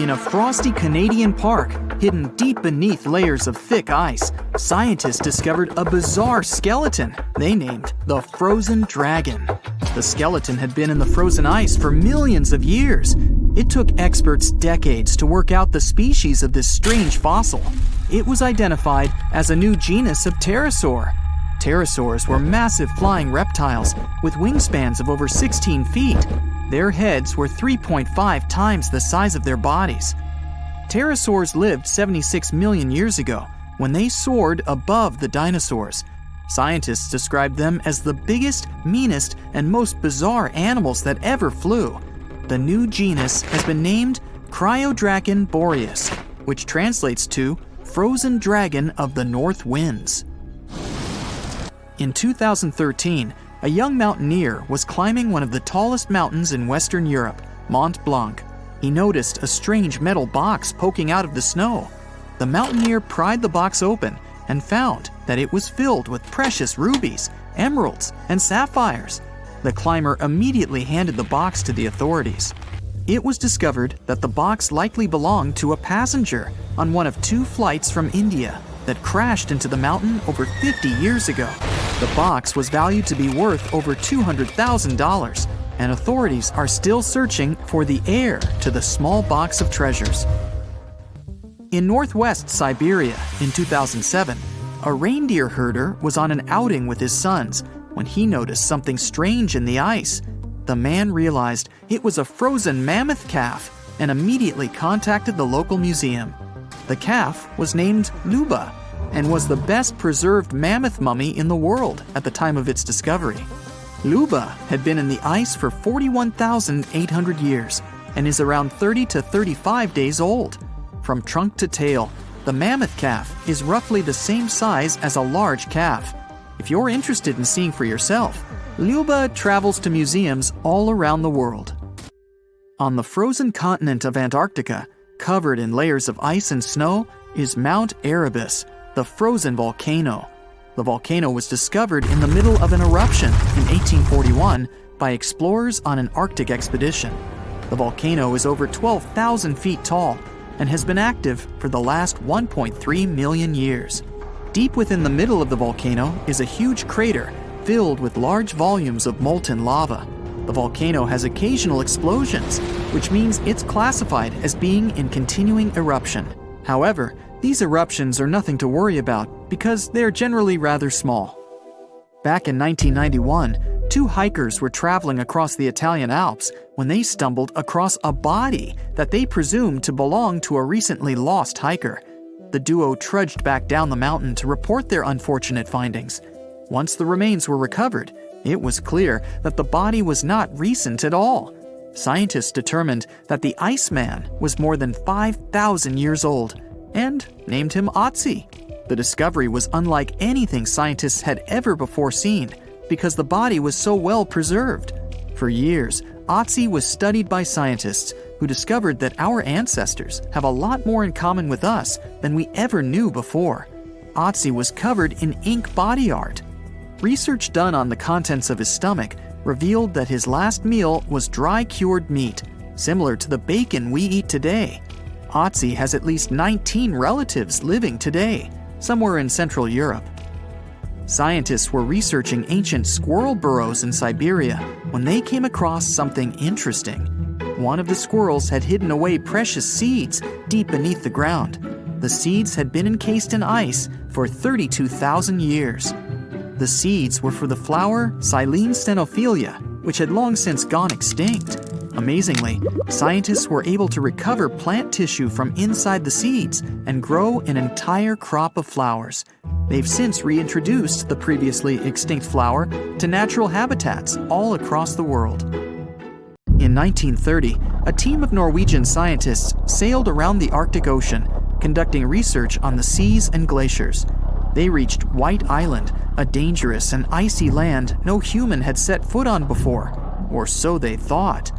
In a frosty Canadian park, hidden deep beneath layers of thick ice, scientists discovered a bizarre skeleton they named the Frozen Dragon. The skeleton had been in the frozen ice for millions of years. It took experts decades to work out the species of this strange fossil. It was identified as a new genus of pterosaur. Pterosaurs were massive flying reptiles with wingspans of over 16 feet. Their heads were 3.5 times the size of their bodies. Pterosaurs lived 76 million years ago when they soared above the dinosaurs. Scientists described them as the biggest, meanest, and most bizarre animals that ever flew. The new genus has been named Cryodragon boreas, which translates to Frozen Dragon of the North Winds. In 2013, a young mountaineer was climbing one of the tallest mountains in Western Europe, Mont Blanc. He noticed a strange metal box poking out of the snow. The mountaineer pried the box open and found that it was filled with precious rubies, emeralds, and sapphires. The climber immediately handed the box to the authorities. It was discovered that the box likely belonged to a passenger on one of 2 flights from India that crashed into the mountain over 50 years ago. The box was valued to be worth over $200,000, and authorities are still searching for the heir to the small box of treasures. In northwest Siberia in 2007, a reindeer herder was on an outing with his sons when he noticed something strange in the ice. The man realized it was a frozen mammoth calf and immediately contacted the local museum. The calf was named Luba and was the best preserved mammoth mummy in the world at the time of its discovery. Luba had been in the ice for 41,800 years and is around 30 to 35 days old. From trunk to tail, the mammoth calf is roughly the same size as a large calf. If you're interested in seeing for yourself, Luba travels to museums all around the world. On the frozen continent of Antarctica, covered in layers of ice and snow, is Mount Erebus, the frozen volcano. The volcano was discovered in the middle of an eruption in 1841 by explorers on an Arctic expedition. The volcano is over 12,000 feet tall and has been active for the last 1.3 million years. Deep within the middle of the volcano is a huge crater filled with large volumes of molten lava. The volcano has occasional explosions, which means it's classified as being in continuing eruption. However, these eruptions are nothing to worry about because they're generally rather small. Back in 1991, 2 hikers were traveling across the Italian Alps when they stumbled across a body that they presumed to belong to a recently lost hiker. The duo trudged back down the mountain to report their unfortunate findings. Once the remains were recovered, it was clear that the body was not recent at all. Scientists determined that the Iceman was more than 5,000 years old and named him Otzi. The discovery was unlike anything scientists had ever before seen because the body was so well preserved. For years, Otzi was studied by scientists who discovered that our ancestors have a lot more in common with us than we ever knew before. Otzi was covered in ink body art. Research done on the contents of his stomach revealed that his last meal was dry cured meat, similar to the bacon we eat today. Otzi has at least 19 relatives living today, somewhere in Central Europe. Scientists were researching ancient squirrel burrows in Siberia when they came across something interesting. One of the squirrels had hidden away precious seeds deep beneath the ground. The seeds had been encased in ice for 32,000 years. The seeds were for the flower Silene stenophilia, which had long since gone extinct. Amazingly, scientists were able to recover plant tissue from inside the seeds and grow an entire crop of flowers. They've since reintroduced the previously extinct flower to natural habitats all across the world. In 1930, a team of Norwegian scientists sailed around the Arctic Ocean, conducting research on the seas and glaciers. They reached White Island, a dangerous and icy land no human had set foot on before, or so they thought.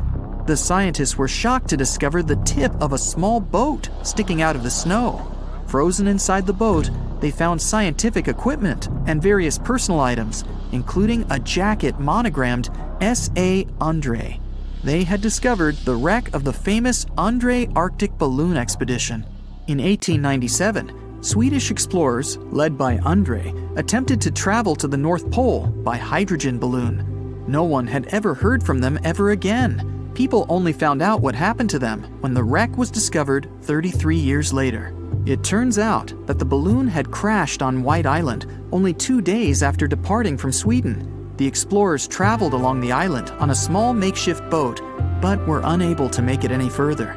The scientists were shocked to discover the tip of a small boat sticking out of the snow. Frozen inside the boat, they found scientific equipment and various personal items, including a jacket monogrammed S.A. Andre. They had discovered the wreck of the famous André Arctic balloon expedition. In 1897, Swedish explorers, led by André, attempted to travel to the North Pole by hydrogen balloon. No one had ever heard from them ever again. People only found out what happened to them when the wreck was discovered 33 years later. It turns out that the balloon had crashed on White Island only 2 days after departing from Sweden. The explorers traveled along the island on a small makeshift boat, but were unable to make it any further.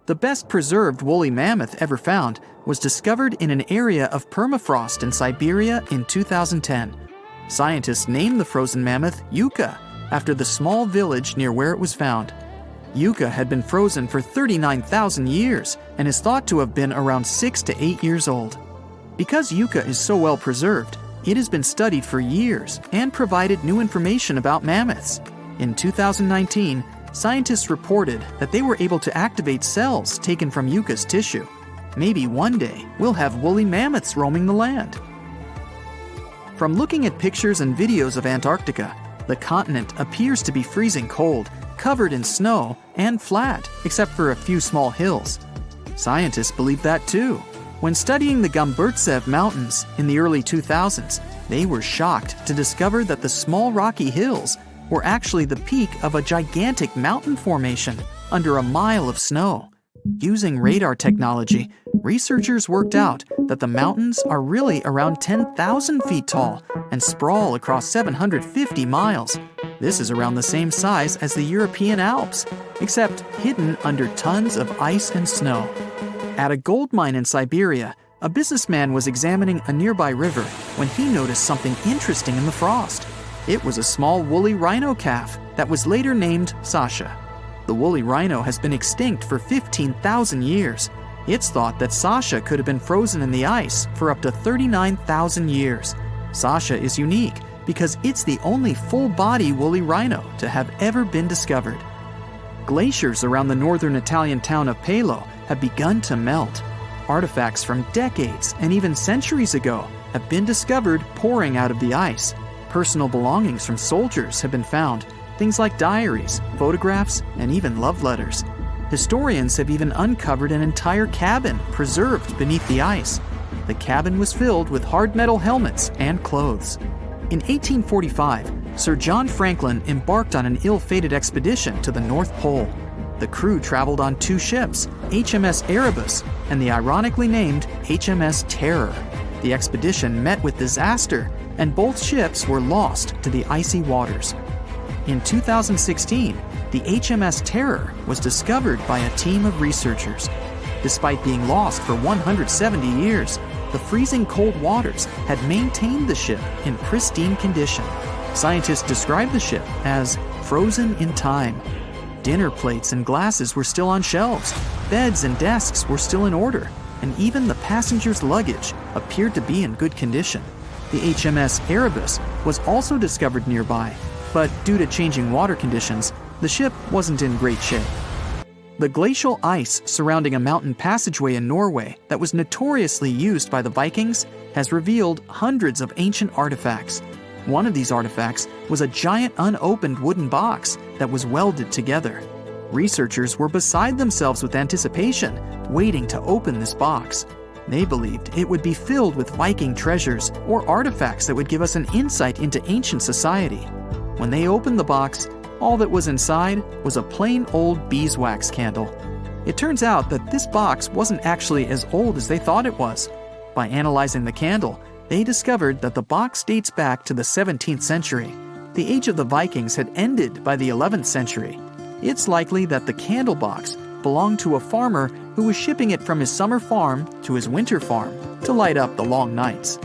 The best preserved woolly mammoth ever found was discovered in an area of permafrost in Siberia in 2010. Scientists named the frozen mammoth Yucca, after the small village near where it was found. Yucca had been frozen for 39,000 years and is thought to have been around 6 to 8 years old. Because Yucca is so well preserved, it has been studied for years and provided new information about mammoths. In 2019, scientists reported that they were able to activate cells taken from Yucca's tissue. Maybe one day we'll have woolly mammoths roaming the land. From looking at pictures and videos of Antarctica, the continent appears to be freezing cold, covered in snow, and flat, except for a few small hills. Scientists believe that too. When studying the Gomburtsev Mountains in the early 2000s, they were shocked to discover that the small rocky hills were actually the peak of a gigantic mountain formation under a mile of snow. Using radar technology, researchers worked out that the mountains are really around 10,000 feet tall and sprawl across 750 miles. This is around the same size as the European Alps, except hidden under tons of ice and snow. At a gold mine in Siberia, a businessman was examining a nearby river when he noticed something interesting in the frost. It was a small woolly rhino calf that was later named Sasha. The woolly rhino has been extinct for 15,000 years. It's thought that Sasha could have been frozen in the ice for up to 39,000 years. Sasha is unique because it's the only full-body woolly rhino to have ever been discovered. Glaciers around the northern Italian town of Pelo have begun to melt. Artifacts from decades and even centuries ago have been discovered pouring out of the ice. Personal belongings from soldiers have been found, things like diaries, photographs, and even love letters. Historians have even uncovered an entire cabin preserved beneath the ice. The cabin was filled with hard metal helmets and clothes. In 1845, Sir John Franklin embarked on an ill-fated expedition to the North Pole. The crew traveled on 2 ships, HMS Erebus and the ironically named HMS Terror. The expedition met with disaster, and both ships were lost to the icy waters. In 2016, the HMS Terror was discovered by a team of researchers. Despite being lost for 170 years, the freezing cold waters had maintained the ship in pristine condition. Scientists described the ship as frozen in time. Dinner plates and glasses were still on shelves, beds and desks were still in order, and even the passengers' luggage appeared to be in good condition. The HMS Erebus was also discovered nearby, but due to changing water conditions, the ship wasn't in great shape. The glacial ice surrounding a mountain passageway in Norway that was notoriously used by the Vikings has revealed hundreds of ancient artifacts. One of these artifacts was a giant unopened wooden box that was welded together. Researchers were beside themselves with anticipation, waiting to open this box. They believed it would be filled with Viking treasures or artifacts that would give us an insight into ancient society. When they opened the box, all that was inside was a plain old beeswax candle. It turns out that this box wasn't actually as old as they thought it was. By analyzing the candle, they discovered that the box dates back to the 17th century. The age of the Vikings had ended by the 11th century. It's likely that the candle box belonged to a farmer who was shipping it from his summer farm to his winter farm to light up the long nights.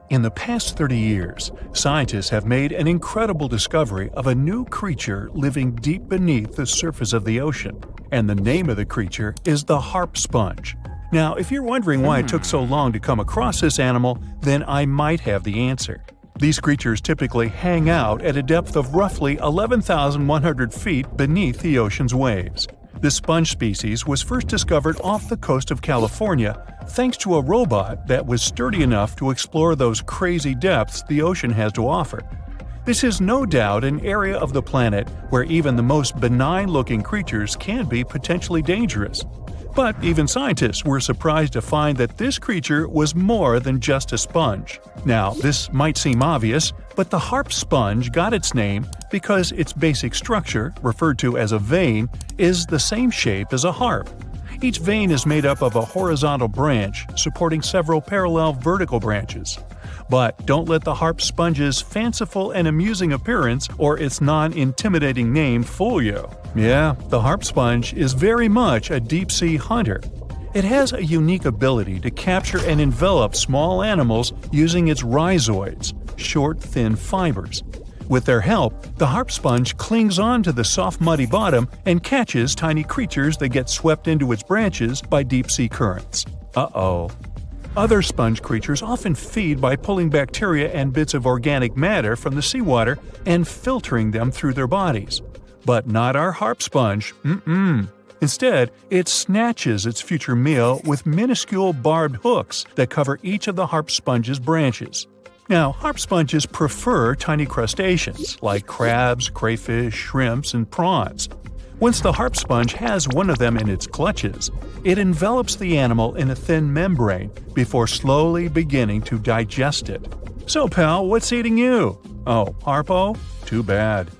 In the past 30 years, scientists have made an incredible discovery of a new creature living deep beneath the surface of the ocean, and the name of the creature is the harp sponge. Now, if you're wondering why it took so long to come across this animal, then I might have the answer. These creatures typically hang out at a depth of roughly 11,100 feet beneath the ocean's waves. The sponge species was first discovered off the coast of California thanks to a robot that was sturdy enough to explore those crazy depths the ocean has to offer. This is no doubt an area of the planet where even the most benign-looking creatures can be potentially dangerous. But even scientists were surprised to find that this creature was more than just a sponge. Now, this might seem obvious, but the harp sponge got its name because its basic structure, referred to as a vein, is the same shape as a harp. Each vein is made up of a horizontal branch supporting several parallel vertical branches. But don't let the harp sponge's fanciful and amusing appearance or its non-intimidating name fool you. Yeah, the harp sponge is very much a deep-sea hunter. It has a unique ability to capture and envelop small animals using its rhizoids, short, thin fibers. With their help, the harp sponge clings on to the soft, muddy bottom and catches tiny creatures that get swept into its branches by deep-sea currents. Uh-oh. Other sponge creatures often feed by pulling bacteria and bits of organic matter from the seawater and filtering them through their bodies. But not our harp sponge. Instead, it snatches its future meal with minuscule barbed hooks that cover each of the harp sponge's branches. Now, harp sponges prefer tiny crustaceans like crabs, crayfish, shrimps, and prawns. Once the harp sponge has one of them in its clutches, it envelops the animal in a thin membrane before slowly beginning to digest it. So, pal, what's eating you? Oh, Harpo? Too bad.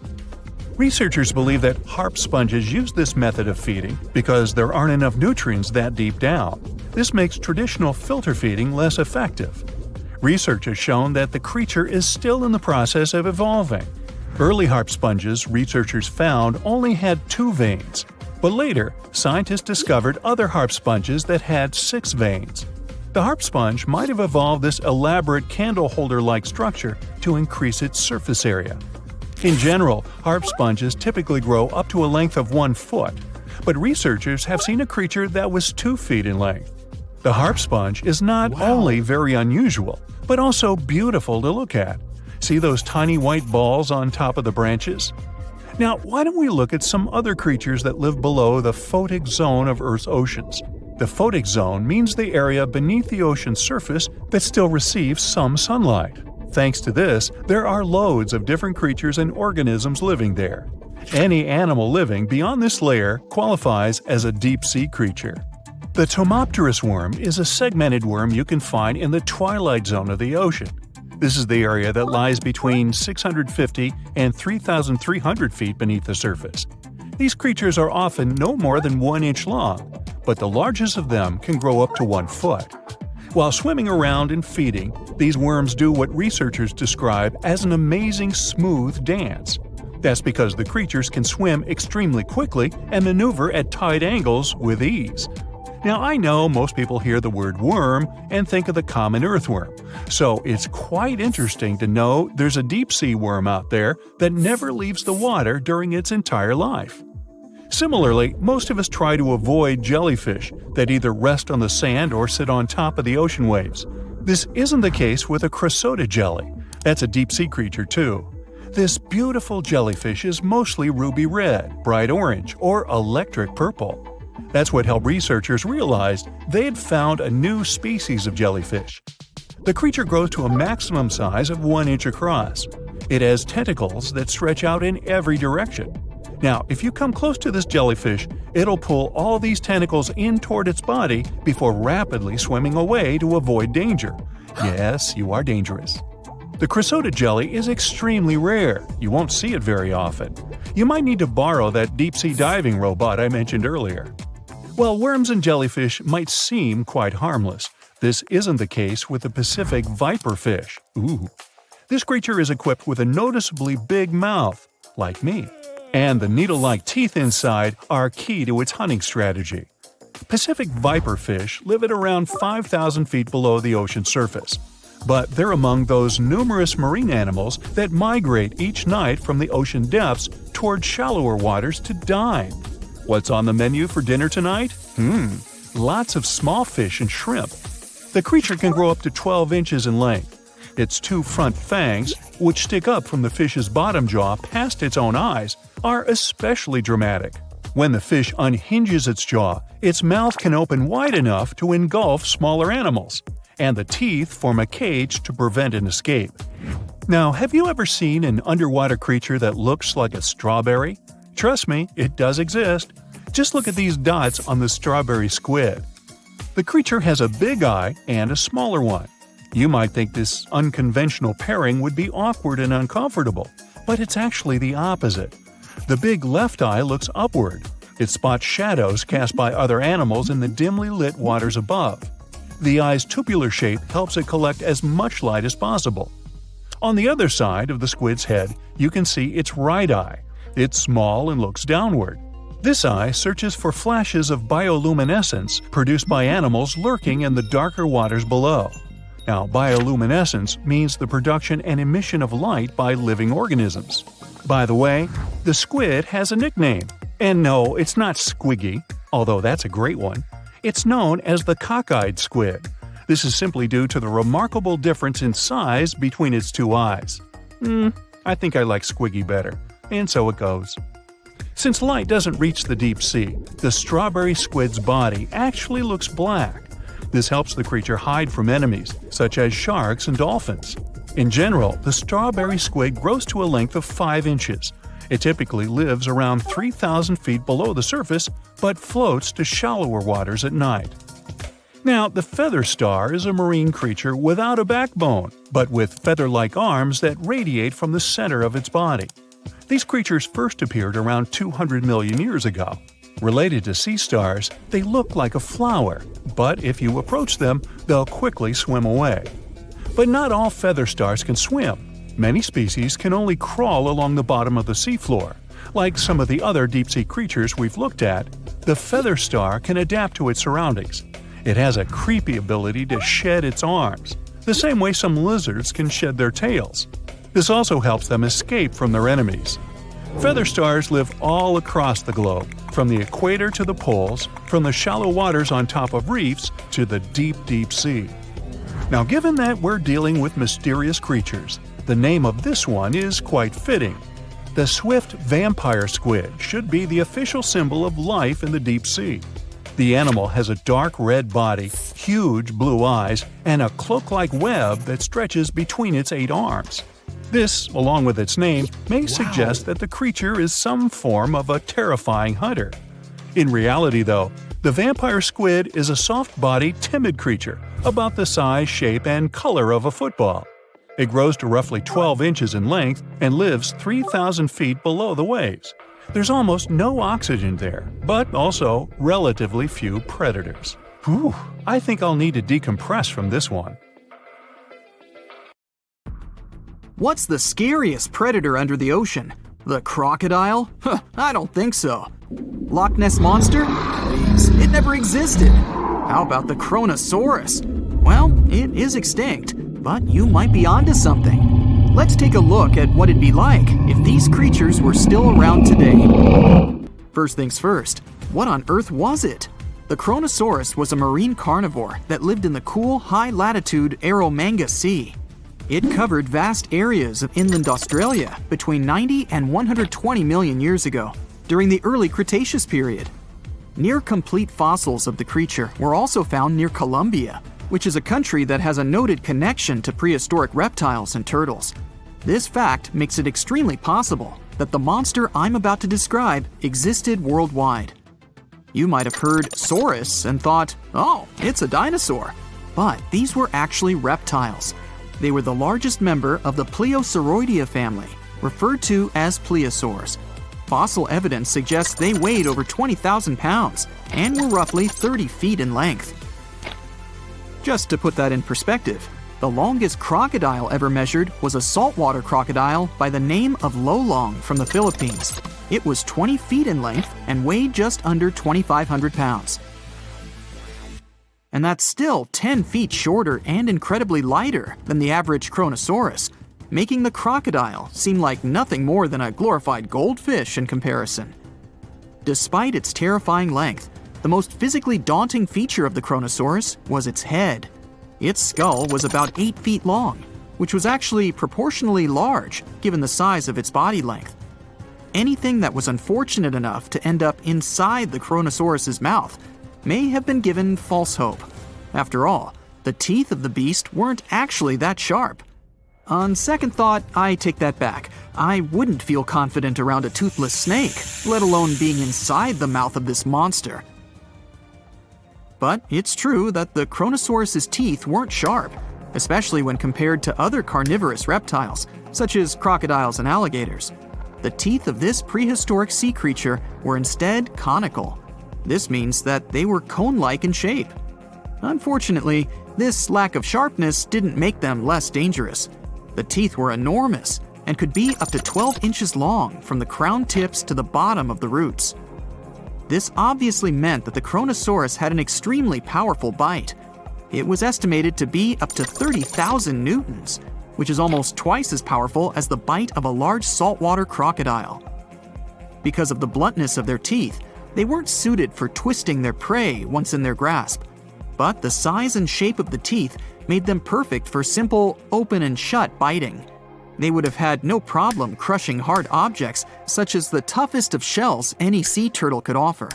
Researchers believe that harp sponges use this method of feeding because there aren't enough nutrients that deep down. This makes traditional filter feeding less effective. Research has shown that the creature is still in the process of evolving. Early harp sponges, researchers found, only had 2 veins, but later, scientists discovered other harp sponges that had 6 veins. The harp sponge might have evolved this elaborate candle holder-like structure to increase its surface area. In general, harp sponges typically grow up to a length of 1 foot, but researchers have seen a creature that was 2 feet in length. The harp sponge is not only very unusual, but also beautiful to look at. See those tiny white balls on top of the branches? Now, why don't we look at some other creatures that live below the photic zone of Earth's oceans? The photic zone means the area beneath the ocean's surface that still receives some sunlight. Thanks to this, there are loads of different creatures and organisms living there. Any animal living beyond this layer qualifies as a deep-sea creature. The Tomopterus worm is a segmented worm you can find in the twilight zone of the ocean. This is the area that lies between 650 and 3,300 feet beneath the surface. These creatures are often no more than 1 inch long, but the largest of them can grow up to 1 foot. While swimming around and feeding, these worms do what researchers describe as an amazing smooth dance. That's because the creatures can swim extremely quickly and maneuver at tight angles with ease. Now, I know most people hear the word worm and think of the common earthworm, so it's quite interesting to know there's a deep-sea worm out there that never leaves the water during its entire life. Similarly, most of us try to avoid jellyfish that either rest on the sand or sit on top of the ocean waves. This isn't the case with a Chrysota jelly. That's a deep-sea creature too. This beautiful jellyfish is mostly ruby red, bright orange, or electric purple. That's what helped researchers realize they had found a new species of jellyfish. The creature grows to a maximum size of 1 inch across. It has tentacles that stretch out in every direction. Now, if you come close to this jellyfish, it'll pull all these tentacles in toward its body before rapidly swimming away to avoid danger. Yes, you are dangerous. The Chrysota jelly is extremely rare. You won't see it very often. You might need to borrow that deep-sea diving robot I mentioned earlier. While worms and jellyfish might seem quite harmless, this isn't the case with the Pacific viperfish. Ooh. This creature is equipped with a noticeably big mouth, like me, and the needle-like teeth inside are key to its hunting strategy. Pacific viperfish live at around 5,000 feet below the ocean surface, but they're among those numerous marine animals that migrate each night from the ocean depths toward shallower waters to dine. What's on the menu for dinner tonight? Lots of small fish and shrimp. The creature can grow up to 12 inches in length. Its 2 front fangs, which stick up from the fish's bottom jaw past its own eyes, are especially dramatic. When the fish unhinges its jaw, its mouth can open wide enough to engulf smaller animals, and the teeth form a cage to prevent an escape. Now, have you ever seen an underwater creature that looks like a strawberry? Trust me, it does exist. Just look at these dots on the strawberry squid. The creature has a big eye and a smaller one. You might think this unconventional pairing would be awkward and uncomfortable, but it's actually the opposite. The big left eye looks upward. It spots shadows cast by other animals in the dimly lit waters above. The eye's tubular shape helps it collect as much light as possible. On the other side of the squid's head, you can see its right eye. It's small and looks downward. This eye searches for flashes of bioluminescence produced by animals lurking in the darker waters below. Now, bioluminescence means the production and emission of light by living organisms. By the way, the squid has a nickname. And no, it's not Squiggy, although that's a great one. It's known as the cockeyed squid. This is simply due to the remarkable difference in size between its two eyes. I think I like Squiggy better, and so it goes. Since light doesn't reach the deep sea, the strawberry squid's body actually looks black. This helps the creature hide from enemies, such as sharks and dolphins. In general, the strawberry squid grows to a length of 5 inches. It typically lives around 3,000 feet below the surface, but floats to shallower waters at night. Now, the feather star is a marine creature without a backbone, but with feather-like arms that radiate from the center of its body. These creatures first appeared around 200 million years ago. Related to sea stars, they look like a flower, but if you approach them, they'll quickly swim away. But not all feather stars can swim. Many species can only crawl along the bottom of the seafloor. Like some of the other deep-sea creatures we've looked at, the feather star can adapt to its surroundings. It has a creepy ability to shed its arms, the same way some lizards can shed their tails. This also helps them escape from their enemies. Feather stars live all across the globe, from the equator to the poles, from the shallow waters on top of reefs to the deep, deep sea. Now, given that we're dealing with mysterious creatures, the name of this one is quite fitting. The swift vampire squid should be the official symbol of life in the deep sea. The animal has a dark red body, huge blue eyes, and a cloak-like web that stretches between its 8 arms. This, along with its name, may suggest that the creature is some form of a terrifying hunter. In reality, though, the vampire squid is a soft-bodied, timid creature, about the size, shape, and color of a football. It grows to roughly 12 inches in length and lives 3,000 feet below the waves. There's almost no oxygen there, but also relatively few predators. Whew, I think I'll need to decompress from this one. What's the scariest predator under the ocean? The crocodile? I don't think so. Loch Ness Monster? Please, it never existed. How about the Kronosaurus? Well, it is extinct, but you might be onto something. Let's take a look at what it'd be like if these creatures were still around today. First things first, what on earth was it? The Kronosaurus was a marine carnivore that lived in the cool, high-latitude Eromanga Sea. It covered vast areas of inland Australia between 90 and 120 million years ago, during the early Cretaceous period. Near-complete fossils of the creature were also found near Colombia, which is a country that has a noted connection to prehistoric reptiles and turtles. This fact makes it extremely possible that the monster I'm about to describe existed worldwide. You might have heard saurus and thought, oh, it's a dinosaur. But these were actually reptiles. They were the largest member of the Plesiosauridae family, referred to as plesiosaurs. Fossil evidence suggests they weighed over 20,000 pounds and were roughly 30 feet in length. Just to put that in perspective, the longest crocodile ever measured was a saltwater crocodile by the name of Lolong from the Philippines. It was 20 feet in length and weighed just under 2,500 pounds. And that's still 10 feet shorter and incredibly lighter than the average Kronosaurus, making the crocodile seem like nothing more than a glorified goldfish in comparison. Despite its terrifying length, the most physically daunting feature of the Kronosaurus was its head. Its skull was about 8 feet long, which was actually proportionally large given the size of its body length. Anything that was unfortunate enough to end up inside the Kronosaurus's mouth may have been given false hope. After all, the teeth of the beast weren't actually that sharp. On second thought, I take that back. I wouldn't feel confident around a toothless snake, let alone being inside the mouth of this monster. But it's true that the Kronosaurus's teeth weren't sharp, especially when compared to other carnivorous reptiles, such as crocodiles and alligators. The teeth of this prehistoric sea creature were instead conical. This means that they were cone-like in shape. Unfortunately, this lack of sharpness didn't make them less dangerous. The teeth were enormous and could be up to 12 inches long from the crown tips to the bottom of the roots. This obviously meant that the Kronosaurus had an extremely powerful bite. It was estimated to be up to 30,000 newtons, which is almost twice as powerful as the bite of a large saltwater crocodile. Because of the bluntness of their teeth, they weren't suited for twisting their prey once in their grasp, but the size and shape of the teeth made them perfect for simple open and shut biting. They would have had no problem crushing hard objects such as the toughest of shells any sea turtle could offer.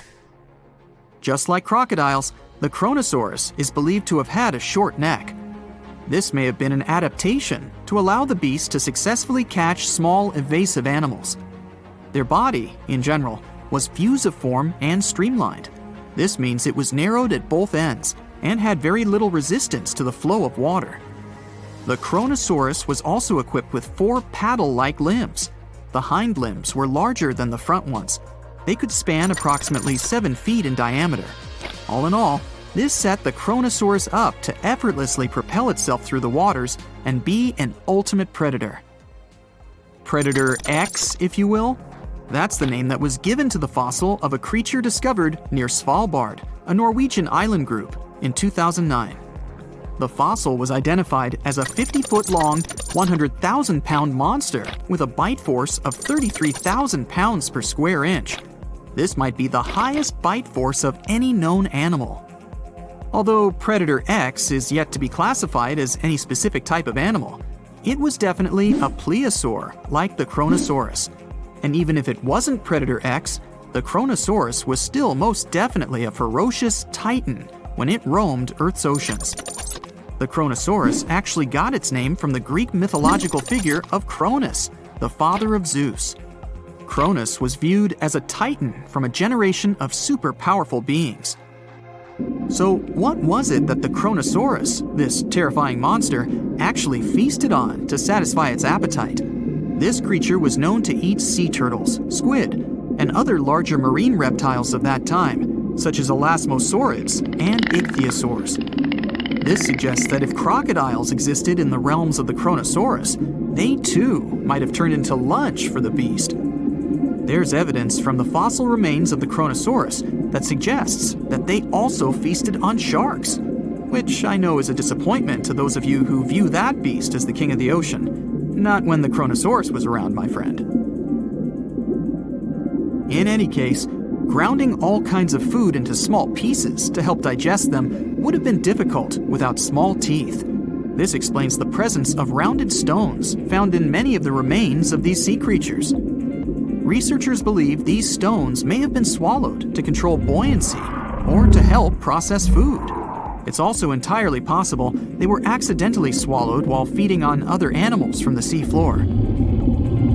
Just like crocodiles, the Kronosaurus is believed to have had a short neck. This may have been an adaptation to allow the beast to successfully catch small, evasive animals. Their body, in general, was fusiform and streamlined. This means it was narrowed at both ends and had very little resistance to the flow of water. The Kronosaurus was also equipped with 4 paddle-like limbs. The hind limbs were larger than the front ones. They could span approximately 7 feet in diameter. All in all, this set the Kronosaurus up to effortlessly propel itself through the waters and be an ultimate predator. Predator X, if you will? That's the name that was given to the fossil of a creature discovered near Svalbard, a Norwegian island group, in 2009. The fossil was identified as a 50-foot-long, 100,000-pound monster with a bite force of 33,000 pounds per square inch. This might be the highest bite force of any known animal. Although Predator X is yet to be classified as any specific type of animal, it was definitely a plesiosaur like the Kronosaurus. And even if it wasn't Predator X, the Kronosaurus was still most definitely a ferocious titan when it roamed Earth's oceans. The Kronosaurus actually got its name from the Greek mythological figure of Cronus, the father of Zeus. Cronus was viewed as a titan from a generation of super powerful beings. So what was it that the Kronosaurus, this terrifying monster, actually feasted on to satisfy its appetite? This creature was known to eat sea turtles, squid, and other larger marine reptiles of that time, such as elasmosaurids and ichthyosaurs. This suggests that if crocodiles existed in the realms of the Kronosaurus, they too might have turned into lunch for the beast. There's evidence from the fossil remains of the Kronosaurus that suggests that they also feasted on sharks, which I know is a disappointment to those of you who view that beast as the king of the ocean. Not when the Kronosaurus was around, my friend. In any case, grounding all kinds of food into small pieces to help digest them would have been difficult without small teeth. This explains the presence of rounded stones found in many of the remains of these sea creatures. Researchers believe these stones may have been swallowed to control buoyancy or to help process food. It's also entirely possible they were accidentally swallowed while feeding on other animals from the seafloor.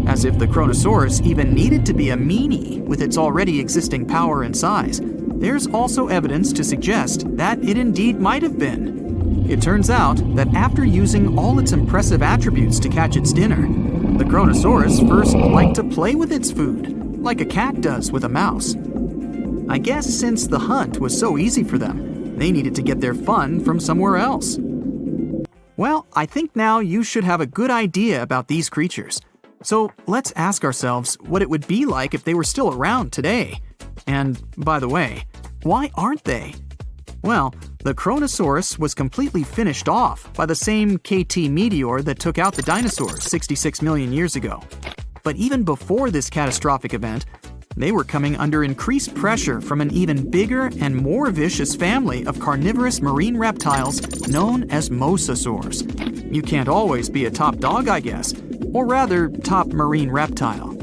As if the Kronosaurus even needed to be a meanie with its already existing power and size, there's also evidence to suggest that it indeed might have been. It turns out that after using all its impressive attributes to catch its dinner, the Kronosaurus first liked to play with its food, like a cat does with a mouse. I guess since the hunt was so easy for them, they needed to get their fun from somewhere else. Well, I think now you should have a good idea about these creatures. So let's ask ourselves what it would be like if they were still around today. And by the way, why aren't they? Well, the Kronosaurus was completely finished off by the same KT meteor that took out the dinosaurs 66 million years ago. But even before this catastrophic event, they were coming under increased pressure from an even bigger and more vicious family of carnivorous marine reptiles known as mosasaurs. You can't always be a top dog, I guess, or rather, top marine reptile.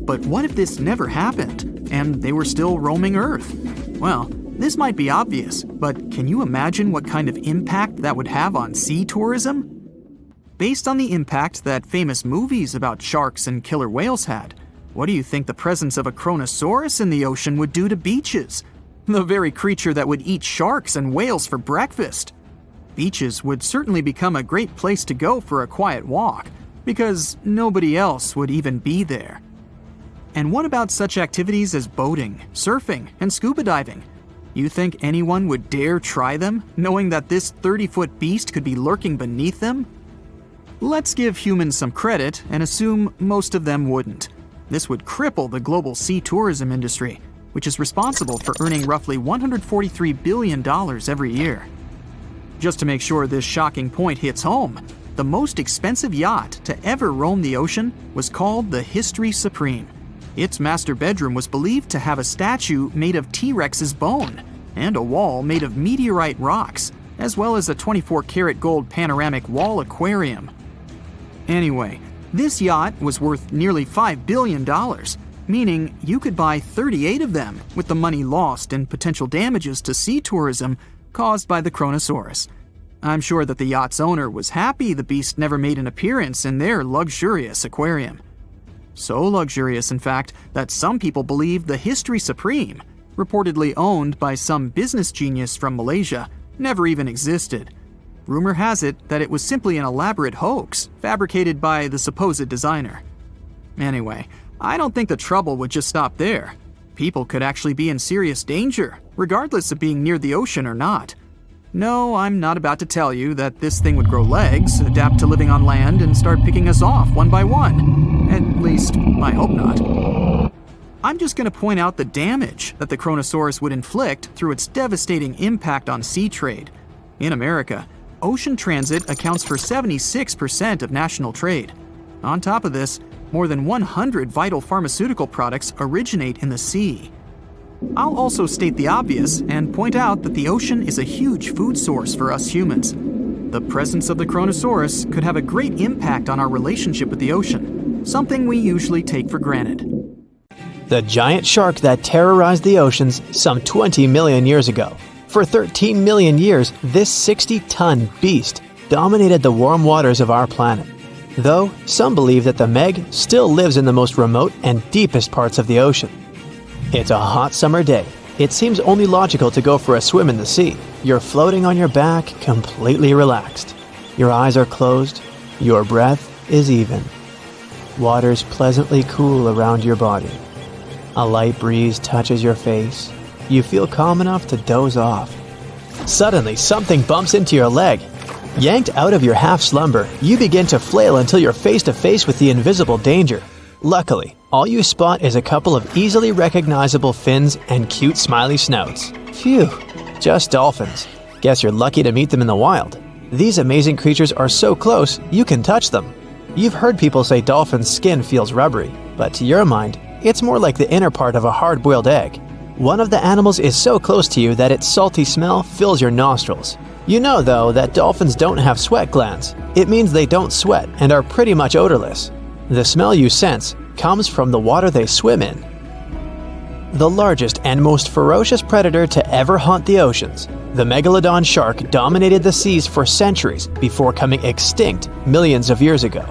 But what if this never happened, and they were still roaming Earth? Well, this might be obvious, but can you imagine what kind of impact that would have on sea tourism? based on the impact that famous movies about sharks and killer whales had, what do you think the presence of a Kronosaurus in the ocean would do to beaches? The very creature that would eat sharks and whales for breakfast. Beaches would certainly become a great place to go for a quiet walk, because nobody else would even be there. And what about such activities as boating, surfing, and scuba diving? You think anyone would dare try them, knowing that this 30-foot beast could be lurking beneath them? Let's give humans some credit and assume most of them wouldn't. This would cripple the global sea tourism industry, which is responsible for earning roughly $143 billion every year. Just to make sure this shocking point hits home, the most expensive yacht to ever roam the ocean was called the History Supreme. Its master bedroom was believed to have a statue made of T-Rex's bone and a wall made of meteorite rocks, as well as a 24-karat gold panoramic wall aquarium. Anyway, this yacht was worth nearly $5 billion, meaning you could buy 38 of them with the money lost in potential damages to sea tourism caused by the Kronosaurus. I'm sure that the yacht's owner was happy the beast never made an appearance in their luxurious aquarium. So luxurious, in fact, that some people believe the History Supreme, reportedly owned by some business genius from Malaysia, never even existed. Rumor has it that it was simply an elaborate hoax fabricated by the supposed designer. Anyway, I don't think the trouble would just stop there. People could actually be in serious danger, regardless of being near the ocean or not. No, I'm not about to tell you that this thing would grow legs, adapt to living on land, and start picking us off one by one. At least, I hope not. I'm just going to point out the damage that the Kronosaurus would inflict through its devastating impact on sea trade. In America, ocean transit accounts for 76% of national trade. On top of this, more than 100 vital pharmaceutical products originate in the sea. I'll also state the obvious and point out that the ocean is a huge food source for us humans. The presence of the Kronosaurus could have a great impact on our relationship with the ocean, something we usually take for granted. The giant shark that terrorized the oceans some 20 million years ago. For 13 million years, this 60-ton beast dominated the warm waters of our planet. Though, some believe that the Meg still lives in the most remote and deepest parts of the ocean. It's a hot summer day. It seems only logical to go for a swim in the sea. You're floating on your back, completely relaxed. Your eyes are closed. Your breath is even. Water's pleasantly cool around your body. A light breeze touches your face. You feel calm enough to doze off. Suddenly, something bumps into your leg. Yanked out of your half-slumber, you begin to flail until you're face-to-face with the invisible danger. Luckily, all you spot is a couple of easily recognizable fins and cute smiley snouts. Phew, just dolphins. Guess you're lucky to meet them in the wild. These amazing creatures are so close, you can touch them. You've heard people say dolphins' skin feels rubbery, but to your mind, it's more like the inner part of a hard-boiled egg. One of the animals is so close to you that its salty smell fills your nostrils. You know, though, that dolphins don't have sweat glands. It means they don't sweat and are pretty much odorless. The smell you sense comes from the water they swim in. The largest and most ferocious predator to ever haunt the oceans, the megalodon shark dominated the seas for centuries before coming extinct millions of years ago.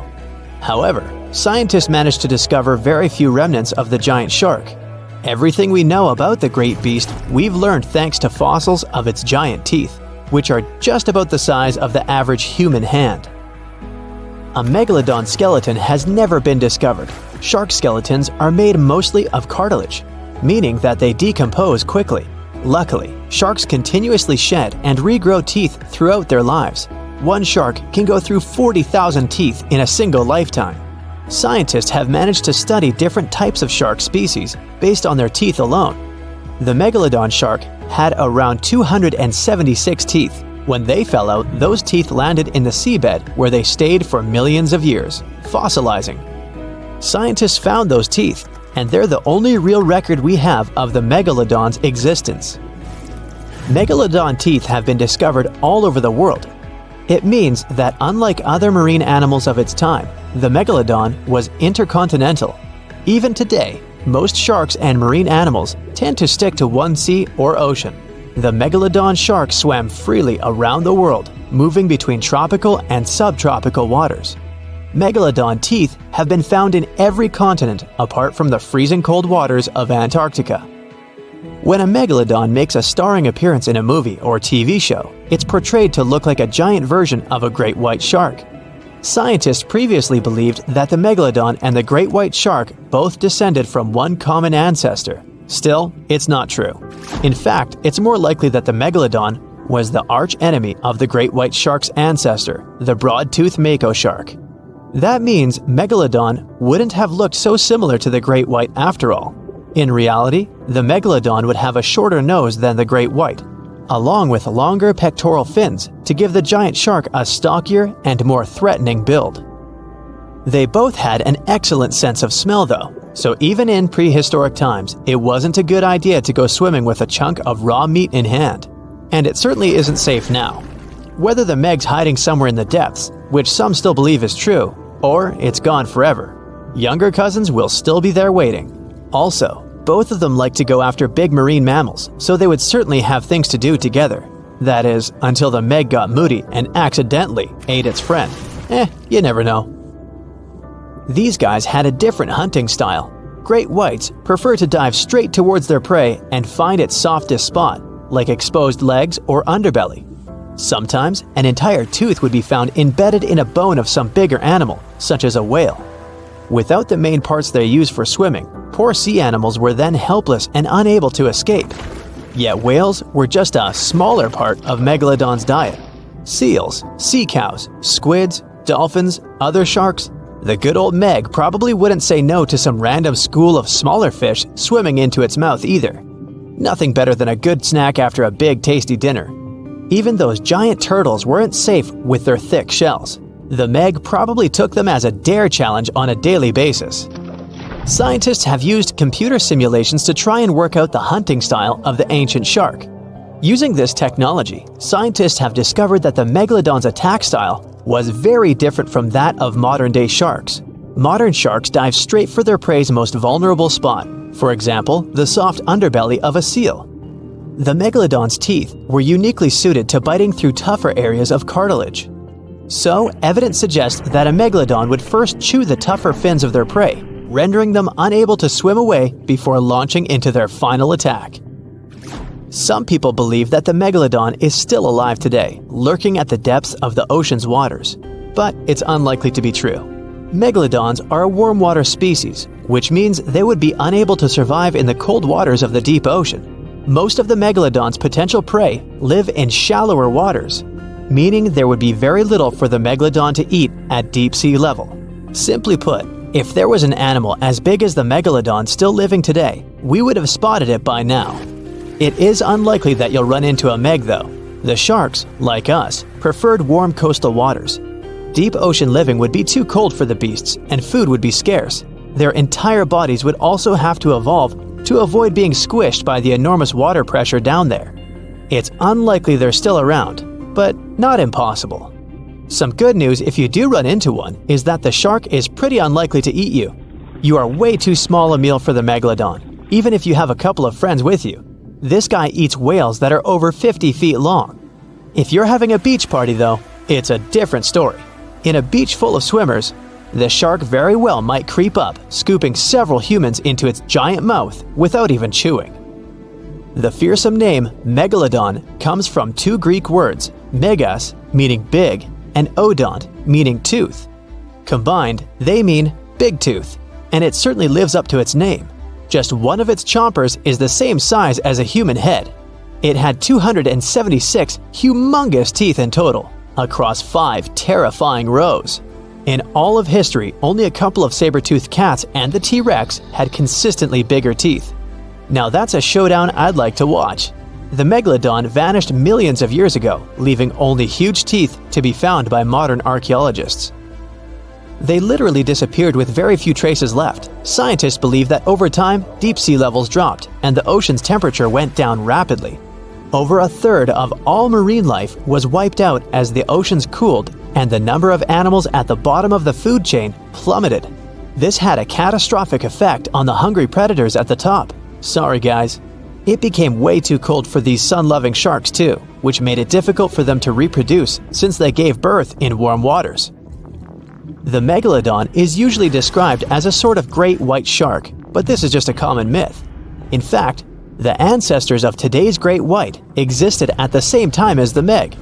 However, scientists managed to discover very few remnants of the giant shark. Everything we know about the great beast we've learned thanks to fossils of its giant teeth, which are just about the size of the average human hand. A megalodon skeleton has never been discovered. Shark skeletons are made mostly of cartilage, meaning that they decompose quickly. Luckily, sharks continuously shed and regrow teeth throughout their lives. One shark can go through 40,000 teeth in a single lifetime. Scientists have managed to study different types of shark species based on their teeth alone. The megalodon shark had around 276 teeth. When they fell out, those teeth landed in the seabed where they stayed for millions of years, fossilizing. Scientists found those teeth, and they're the only real record we have of the megalodon's existence. Megalodon teeth have been discovered all over the world. It means that unlike other marine animals of its time, the megalodon was intercontinental. Even today, most sharks and marine animals tend to stick to one sea or ocean. The megalodon shark swam freely around the world, moving between tropical and subtropical waters. Megalodon teeth have been found in every continent apart from the freezing cold waters of Antarctica. When a megalodon makes a starring appearance in a movie or TV show, it's portrayed to look like a giant version of a great white shark. Scientists previously believed that the megalodon and the great white shark both descended from one common ancestor. Still, it's not true. In fact, it's more likely that the megalodon was the arch-enemy of the great white shark's ancestor, the broad-toothed mako shark. That means megalodon wouldn't have looked so similar to the great white after all. In reality, the megalodon would have a shorter nose than the great white, along with longer pectoral fins to give the giant shark a stockier and more threatening build. They both had an excellent sense of smell though, so even in prehistoric times, it wasn't a good idea to go swimming with a chunk of raw meat in hand. And it certainly isn't safe now. Whether the Meg's hiding somewhere in the depths, which some still believe is true, or it's gone forever, younger cousins will still be there waiting. Also, both of them like to go after big marine mammals, so they would certainly have things to do together. That is, until the Meg got moody and accidentally ate its friend. You never know. These guys had a different hunting style. Great whites prefer to dive straight towards their prey and find its softest spot, like exposed legs or underbelly. Sometimes, an entire tooth would be found embedded in a bone of some bigger animal, such as a whale. Without the main parts they use for swimming, poor sea animals were then helpless and unable to escape. Yet whales were just a smaller part of megalodon's diet. Seals, sea cows, squids, dolphins, other sharks. The good old Meg probably wouldn't say no to some random school of smaller fish swimming into its mouth either. Nothing better than a good snack after a big tasty dinner. Even those giant turtles weren't safe with their thick shells. The Meg probably took them as a dare challenge on a daily basis. Scientists have used computer simulations to try and work out the hunting style of the ancient shark. Using this technology, scientists have discovered that the megalodon's attack style was very different from that of modern-day sharks. Modern sharks dive straight for their prey's most vulnerable spot, for example, the soft underbelly of a seal. The megalodon's teeth were uniquely suited to biting through tougher areas of cartilage. So, evidence suggests that a megalodon would first chew the tougher fins of their prey, rendering them unable to swim away before launching into their final attack. Some people believe that the megalodon is still alive today, lurking at the depths of the ocean's waters. But it's unlikely to be true. Megalodons are a warm water species, which means they would be unable to survive in the cold waters of the deep ocean. Most of the megalodon's potential prey live in shallower waters, meaning there would be very little for the megalodon to eat at deep sea level. Simply put, if there was an animal as big as the megalodon still living today, we would have spotted it by now. It is unlikely that you'll run into a Meg though. The sharks, like us, preferred warm coastal waters. Deep ocean living would be too cold for the beasts, and food would be scarce. Their entire bodies would also have to evolve to avoid being squished by the enormous water pressure down there. It's unlikely they're still around, but not impossible. Some good news if you do run into one is that the shark is pretty unlikely to eat you. You are way too small a meal for the megalodon, even if you have a couple of friends with you. This guy eats whales that are over 50 feet long. If you're having a beach party though, it's a different story. In a beach full of swimmers, the shark very well might creep up, scooping several humans into its giant mouth without even chewing. The fearsome name megalodon comes from two Greek words, megas, meaning big, and odont, meaning tooth. Combined, they mean big tooth, and it certainly lives up to its name. Just one of its chompers is the same size as a human head. It had 276 humongous teeth in total, across 5 terrifying rows. In all of history, only a couple of saber-toothed cats and the T-Rex had consistently bigger teeth. Now that's a showdown I'd like to watch. The megalodon vanished millions of years ago, leaving only huge teeth to be found by modern archaeologists. They literally disappeared with very few traces left. Scientists believe that over time, deep sea levels dropped and the ocean's temperature went down rapidly. Over a third of all marine life was wiped out as the oceans cooled and the number of animals at the bottom of the food chain plummeted. This had a catastrophic effect on the hungry predators at the top. Sorry guys. It became way too cold for these sun-loving sharks too, which made it difficult for them to reproduce since they gave birth in warm waters. The megalodon is usually described as a sort of great white shark, but this is just a common myth. In fact, the ancestors of today's great white existed at the same time as the meg,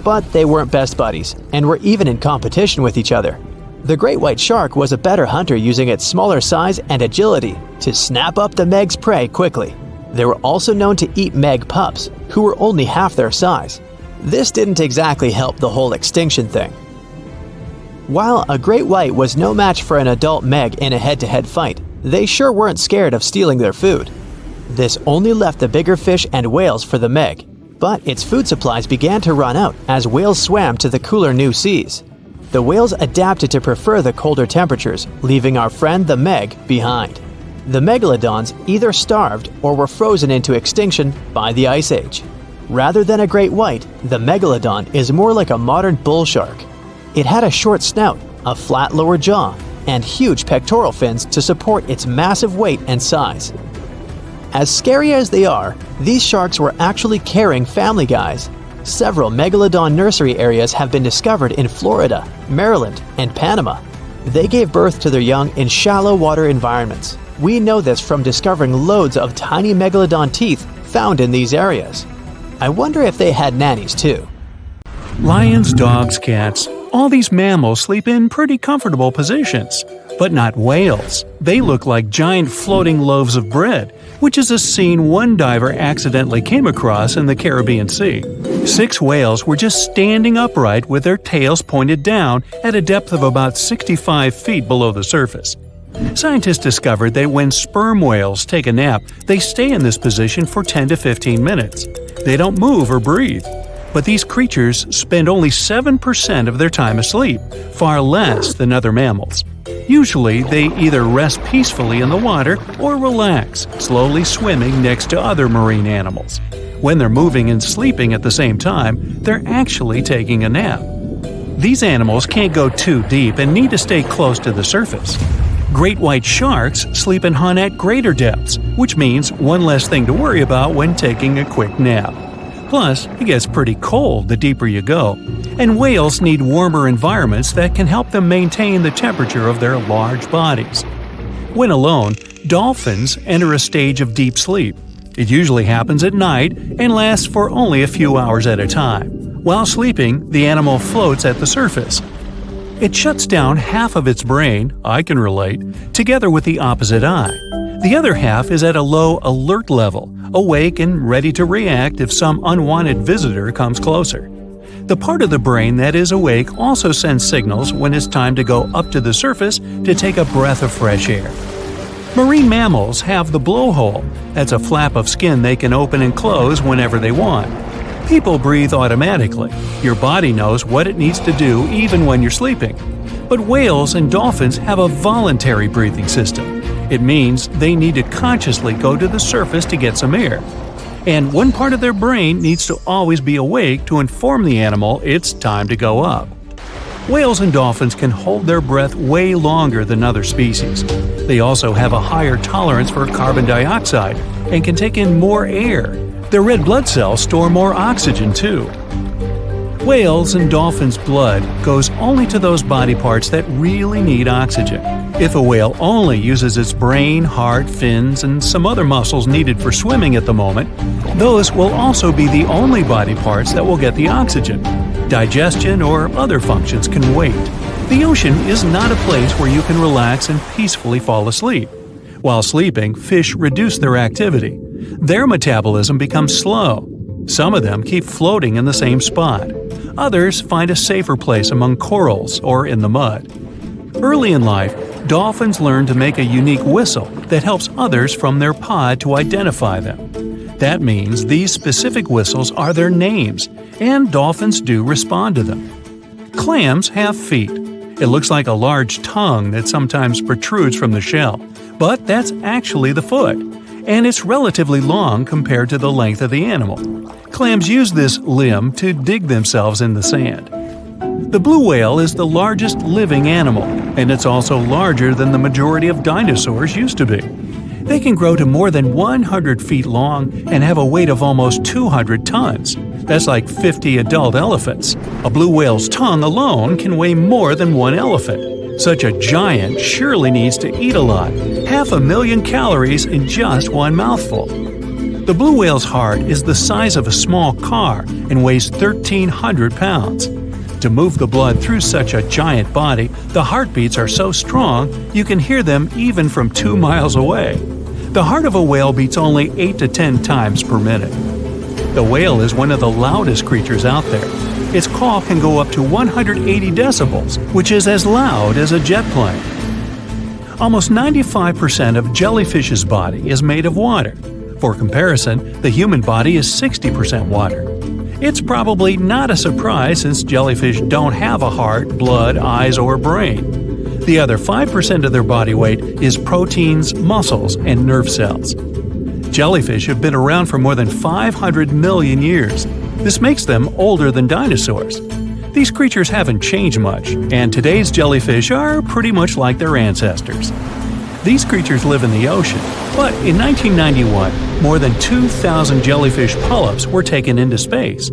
but they weren't best buddies and were even in competition with each other. The great white shark was a better hunter using its smaller size and agility to snap up the meg's prey quickly. They were also known to eat meg pups, who were only half their size. This didn't exactly help the whole extinction thing. While a great white was no match for an adult meg in a head-to-head fight, they sure weren't scared of stealing their food. This only left the bigger fish and whales for the meg, but its food supplies began to run out as whales swam to the cooler new seas. The whales adapted to prefer the colder temperatures, leaving our friend the meg behind. The megalodons either starved or were frozen into extinction by the Ice Age. Rather than a great white, the megalodon is more like a modern bull shark. It had a short snout, a flat lower jaw, and huge pectoral fins to support its massive weight and size. As scary as they are, these sharks were actually caring family guys. Several megalodon nursery areas have been discovered in Florida, Maryland, and Panama. They gave birth to their young in shallow water environments. We know this from discovering loads of tiny megalodon teeth found in these areas. I wonder if they had nannies too. Lions, dogs, cats, all these mammals sleep in pretty comfortable positions. But not whales. They look like giant floating loaves of bread, which is a scene one diver accidentally came across in the Caribbean Sea. 6 whales were just standing upright with their tails pointed down at a depth of about 65 feet below the surface. Scientists discovered that when sperm whales take a nap, they stay in this position for 10 to 15 minutes. They don't move or breathe. But these creatures spend only 7% of their time asleep, far less than other mammals. Usually, they either rest peacefully in the water or relax, slowly swimming next to other marine animals. When they're moving and sleeping at the same time, they're actually taking a nap. These animals can't go too deep and need to stay close to the surface. Great white sharks sleep and hunt at greater depths, which means one less thing to worry about when taking a quick nap. Plus, it gets pretty cold the deeper you go, and whales need warmer environments that can help them maintain the temperature of their large bodies. When alone, dolphins enter a stage of deep sleep. It usually happens at night and lasts for only a few hours at a time. While sleeping, the animal floats at the surface. It shuts down half of its brain, I can relate, together with the opposite eye. The other half is at a low alert level, awake and ready to react if some unwanted visitor comes closer. The part of the brain that is awake also sends signals when it's time to go up to the surface to take a breath of fresh air. Marine mammals have the blowhole. That's a flap of skin they can open and close whenever they want. People breathe automatically. Your body knows what it needs to do even when you're sleeping. But whales and dolphins have a voluntary breathing system. It means they need to consciously go to the surface to get some air. And one part of their brain needs to always be awake to inform the animal it's time to go up. Whales and dolphins can hold their breath way longer than other species. They also have a higher tolerance for carbon dioxide and can take in more air. Their red blood cells store more oxygen too. Whales and dolphins' blood goes only to those body parts that really need oxygen. If a whale only uses its brain, heart, fins, and some other muscles needed for swimming at the moment, those will also be the only body parts that will get the oxygen. Digestion or other functions can wait. The ocean is not a place where you can relax and peacefully fall asleep. While sleeping, fish reduce their activity. Their metabolism becomes slow. Some of them keep floating in the same spot. Others find a safer place among corals or in the mud. Early in life, dolphins learn to make a unique whistle that helps others from their pod to identify them. That means these specific whistles are their names, and dolphins do respond to them. Clams have feet. It looks like a large tongue that sometimes protrudes from the shell, but that's actually the foot, and it's relatively long compared to the length of the animal. Clams use this limb to dig themselves in the sand. The blue whale is the largest living animal, and it's also larger than the majority of dinosaurs used to be. They can grow to more than 100 feet long and have a weight of almost 200 tons. That's like 50 adult elephants. A blue whale's tongue alone can weigh more than one elephant. Such a giant surely needs to eat a lot, 500,000 calories in just one mouthful. The blue whale's heart is the size of a small car and weighs 1,300 pounds. To move the blood through such a giant body, the heartbeats are so strong you can hear them even from 2 miles away. The heart of a whale beats only 8 to 10 times per minute. The whale is one of the loudest creatures out there. Its call can go up to 180 decibels, which is as loud as a jet plane. Almost 95% of jellyfish's body is made of water. For comparison, the human body is 60% water. It's probably not a surprise since jellyfish don't have a heart, blood, eyes, or brain. The other 5% of their body weight is proteins, muscles, and nerve cells. Jellyfish have been around for more than 500 million years. This makes them older than dinosaurs. These creatures haven't changed much, and today's jellyfish are pretty much like their ancestors. These creatures live in the ocean, but in 1991, more than 2,000 jellyfish polyps were taken into space.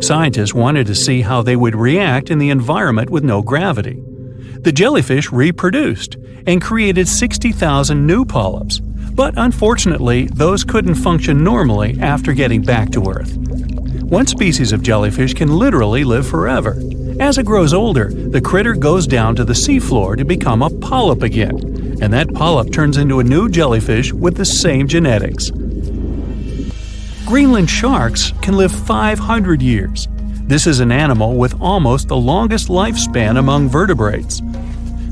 Scientists wanted to see how they would react in the environment with no gravity. The jellyfish reproduced and created 60,000 new polyps, but unfortunately, those couldn't function normally after getting back to Earth. One species of jellyfish can literally live forever. As it grows older, the critter goes down to the seafloor to become a polyp again, and that polyp turns into a new jellyfish with the same genetics. Greenland sharks can live 500 years. This is an animal with almost the longest lifespan among vertebrates.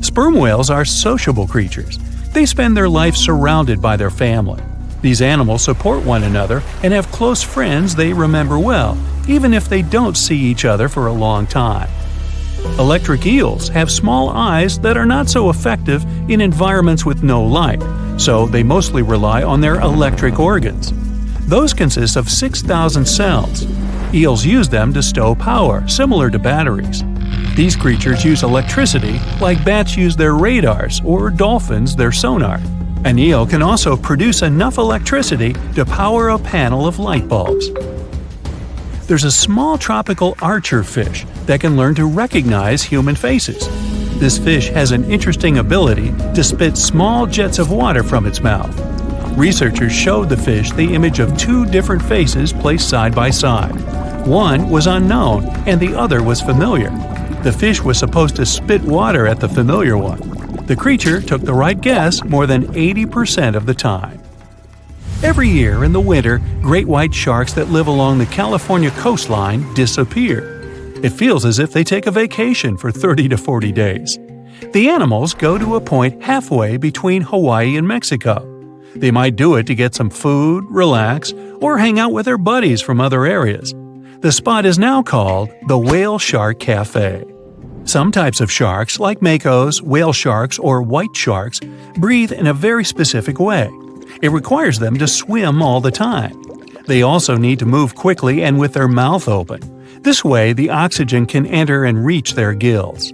Sperm whales are sociable creatures. They spend their life surrounded by their family. These animals support one another and have close friends they remember well, even if they don't see each other for a long time. Electric eels have small eyes that are not so effective in environments with no light, so they mostly rely on their electric organs. Those consist of 6,000 cells. Eels use them to stow power, similar to batteries. These creatures use electricity like bats use their radars or dolphins their sonar. An eel can also produce enough electricity to power a panel of light bulbs. There's a small tropical archer fish that can learn to recognize human faces. This fish has an interesting ability to spit small jets of water from its mouth. Researchers showed the fish the image of 2 different faces placed side by side. One was unknown and the other was familiar. The fish was supposed to spit water at the familiar one. The creature took the right guess more than 80% of the time. Every year in the winter, great white sharks that live along the California coastline disappear. It feels as if they take a vacation for 30 to 40 days. The animals go to a point halfway between Hawaii and Mexico. They might do it to get some food, relax, or hang out with their buddies from other areas. The spot is now called the Whale Shark Cafe. Some types of sharks, like makos, whale sharks, or white sharks, breathe in a very specific way. It requires them to swim all the time. They also need to move quickly and with their mouth open. This way, the oxygen can enter and reach their gills.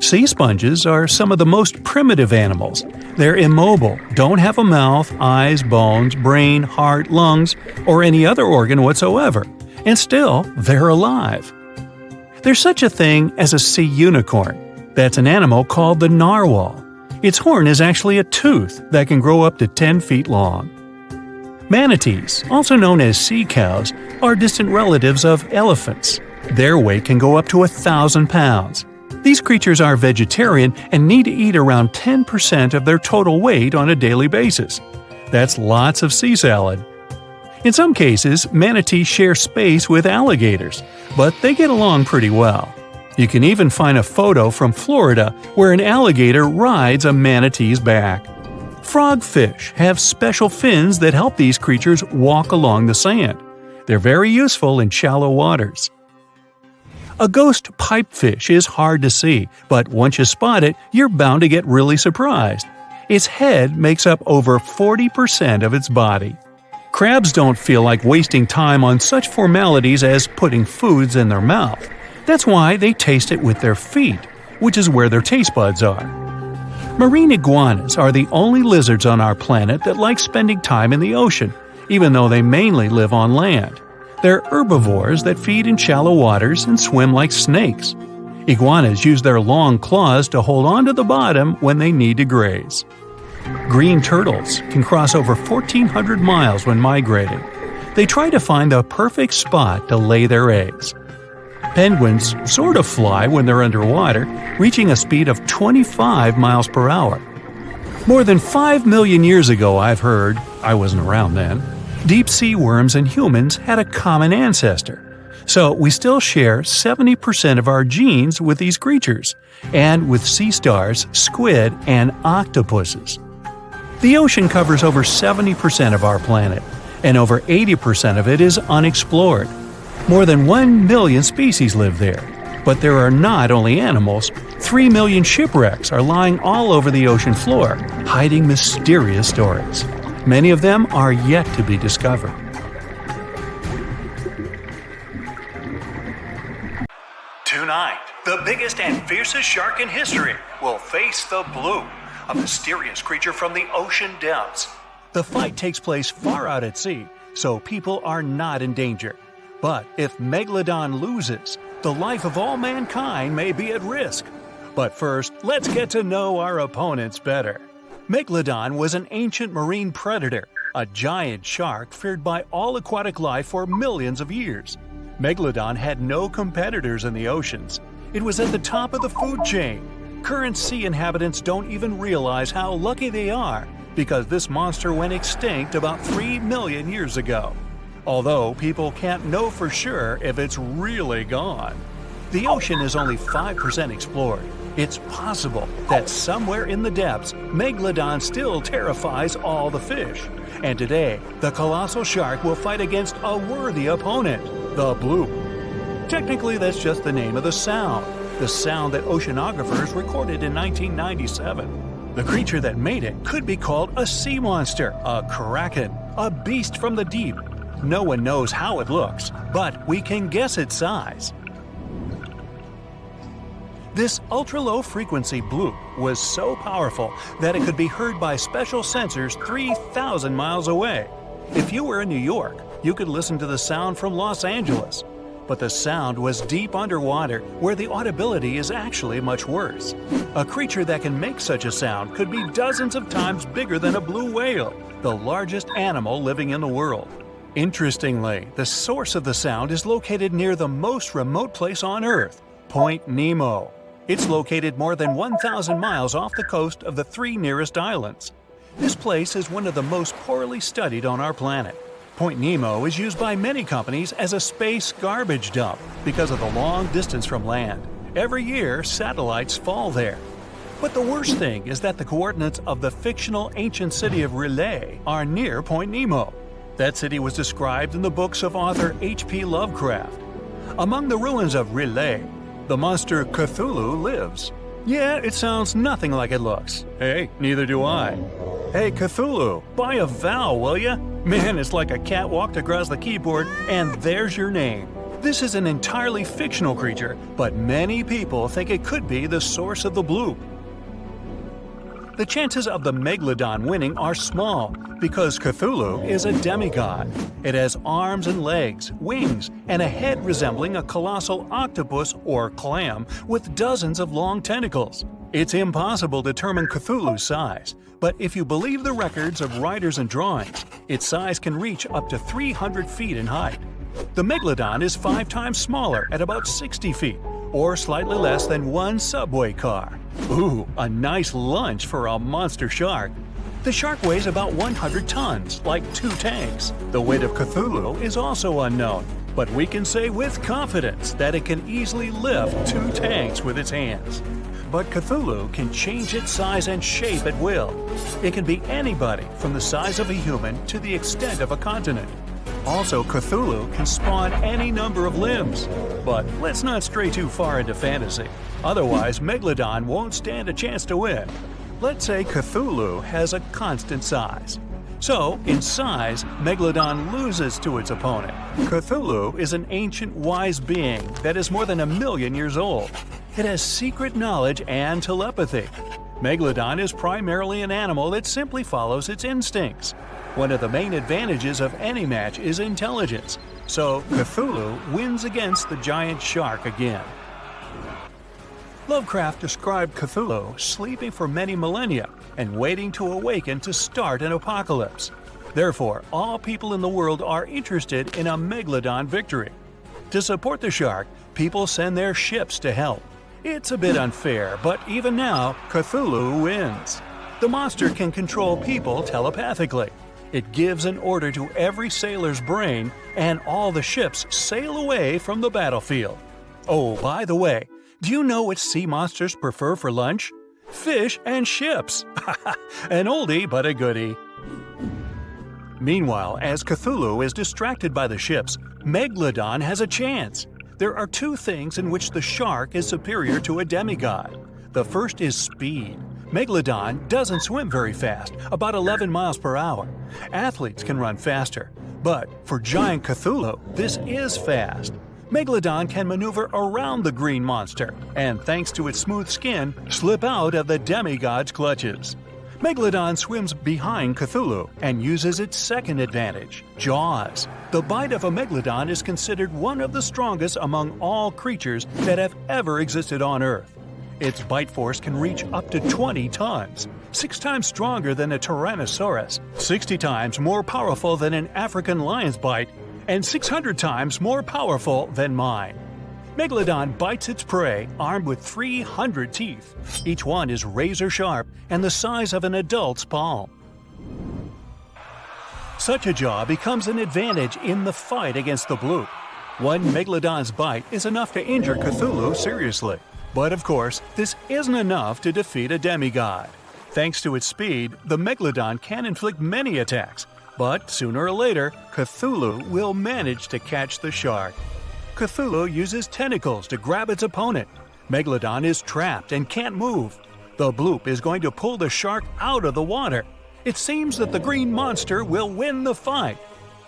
Sea sponges are some of the most primitive animals. They're immobile, don't have a mouth, eyes, bones, brain, heart, lungs, or any other organ whatsoever. And still, they're alive. There's such a thing as a sea unicorn. That's an animal called the narwhal. Its horn is actually a tooth that can grow up to 10 feet long. Manatees, also known as sea cows, are distant relatives of elephants. Their weight can go up to 1,000 pounds. These creatures are vegetarian and need to eat around 10% of their total weight on a daily basis. That's lots of sea salad. In some cases, manatees share space with alligators, but they get along pretty well. You can even find a photo from Florida where an alligator rides a manatee's back. Frogfish have special fins that help these creatures walk along the sand. They're very useful in shallow waters. A ghost pipefish is hard to see, but once you spot it, you're bound to get really surprised. Its head makes up over 40% of its body. Crabs don't feel like wasting time on such formalities as putting foods in their mouth. That's why they taste it with their feet, which is where their taste buds are. Marine iguanas are the only lizards on our planet that like spending time in the ocean, even though they mainly live on land. They're herbivores that feed in shallow waters and swim like snakes. Iguanas use their long claws to hold onto the bottom when they need to graze. Green turtles can cross over 1,400 miles when migrating. They try to find the perfect spot to lay their eggs. Penguins sort of fly when they're underwater, reaching a speed of 25 miles per hour. More than 5 million years ago, I've heard, I wasn't around then, deep-sea worms and humans had a common ancestor. So we still share 70% of our genes with these creatures, and with sea stars, squid, and octopuses. The ocean covers over 70% of our planet, and over 80% of it is unexplored. More than 1 million species live there. But there are not only animals, 3 million shipwrecks are lying all over the ocean floor, hiding mysterious stories. Many of them are yet to be discovered. Tonight, the biggest and fiercest shark in history will face the blue, a mysterious creature from the ocean depths. The fight takes place far out at sea, so people are not in danger. But if Megalodon loses, the life of all mankind may be at risk. But first, let's get to know our opponents better. Megalodon was an ancient marine predator, a giant shark feared by all aquatic life for millions of years. Megalodon had no competitors in the oceans. It was at the top of the food chain. Current sea inhabitants don't even realize how lucky they are, because this monster went extinct about 3 million years ago. Although people can't know for sure if it's really gone. The ocean is only 5% explored. It's possible that somewhere in the depths, Megalodon still terrifies all the fish. And today, the colossal shark will fight against a worthy opponent, the blue. Technically, that's just the name of the sound that oceanographers recorded in 1997. The creature that made it could be called a sea monster, a kraken, a beast from the deep. No one knows how it looks, but we can guess its size. This ultra-low frequency bloop was so powerful that it could be heard by special sensors 3,000 miles away. If you were in New York, you could listen to the sound from Los Angeles. But the sound was deep underwater, where the audibility is actually much worse. A creature that can make such a sound could be dozens of times bigger than a blue whale, the largest animal living in the world. Interestingly, the source of the sound is located near the most remote place on Earth, Point Nemo. It's located more than 1,000 miles off the coast of the 3 nearest islands. This place is one of the most poorly studied on our planet. Point Nemo is used by many companies as a space garbage dump because of the long distance from land. Every year, satellites fall there. But the worst thing is that the coordinates of the fictional ancient city of R'lyeh are near Point Nemo. That city was described in the books of author H.P. Lovecraft. Among the ruins of R'lyeh, the monster Cthulhu lives. Yeah, it sounds nothing like it looks. Hey, neither do I. Hey, Cthulhu, buy a vowel, will ya? Man, it's like a cat walked across the keyboard and there's your name. This is an entirely fictional creature, but many people think it could be the source of the bloop. The chances of the Megalodon winning are small because Cthulhu is a demigod. It has arms and legs, wings, and a head resembling a colossal octopus or clam with dozens of long tentacles. It's impossible to determine Cthulhu's size, but if you believe the records of writers and drawings, its size can reach up to 300 feet in height. The Megalodon is 5 times smaller at about 60 feet, or slightly less than 1 subway car. Ooh, a nice lunch for a monster shark. The shark weighs about 100 tons, like 2 tanks. The weight of Cthulhu is also unknown, but we can say with confidence that it can easily lift 2 tanks with its hands. But Cthulhu can change its size and shape at will. It can be anybody from the size of a human to the extent of a continent. Also, Cthulhu can spawn any number of limbs. But let's not stray too far into fantasy. Otherwise, Megalodon won't stand a chance to win. Let's say Cthulhu has a constant size. So, in size, Megalodon loses to its opponent. Cthulhu is an ancient wise being that is more than 1 million years old. It has secret knowledge and telepathy. Megalodon is primarily an animal that simply follows its instincts. One of the main advantages of any match is intelligence, so Cthulhu wins against the giant shark again. Lovecraft described Cthulhu sleeping for many millennia and waiting to awaken to start an apocalypse. Therefore, all people in the world are interested in a Megalodon victory. To support the shark, people send their ships to help. It's a bit unfair, but even now, Cthulhu wins. The monster can control people telepathically. It gives an order to every sailor's brain, and all the ships sail away from the battlefield. Oh, by the way, do you know what sea monsters prefer for lunch? Fish and ships! An oldie but a goodie. Meanwhile, as Cthulhu is distracted by the ships, Megalodon has a chance. There are two things in which the shark is superior to a demigod. The first is speed. Megalodon doesn't swim very fast, about 11 miles per hour. Athletes can run faster. But for giant Cthulhu, this is fast. Megalodon can maneuver around the green monster, and thanks to its smooth skin, slip out of the demigod's clutches. Megalodon swims behind Cthulhu and uses its second advantage, Jaws. The bite of a Megalodon is considered one of the strongest among all creatures that have ever existed on Earth. Its bite force can reach up to 20 tons, 6 times stronger than a Tyrannosaurus, 60 times more powerful than an African lion's bite, and 600 times more powerful than mine. Megalodon bites its prey armed with 300 teeth. Each one is razor sharp and the size of an adult's palm. Such a jaw becomes an advantage in the fight against the bloop. One Megalodon's bite is enough to injure Cthulhu seriously. But of course, this isn't enough to defeat a demigod. Thanks to its speed, the Megalodon can inflict many attacks, but sooner or later, Cthulhu will manage to catch the shark. Cthulhu uses tentacles to grab its opponent. Megalodon is trapped and can't move. The bloop is going to pull the shark out of the water. It seems that the green monster will win the fight.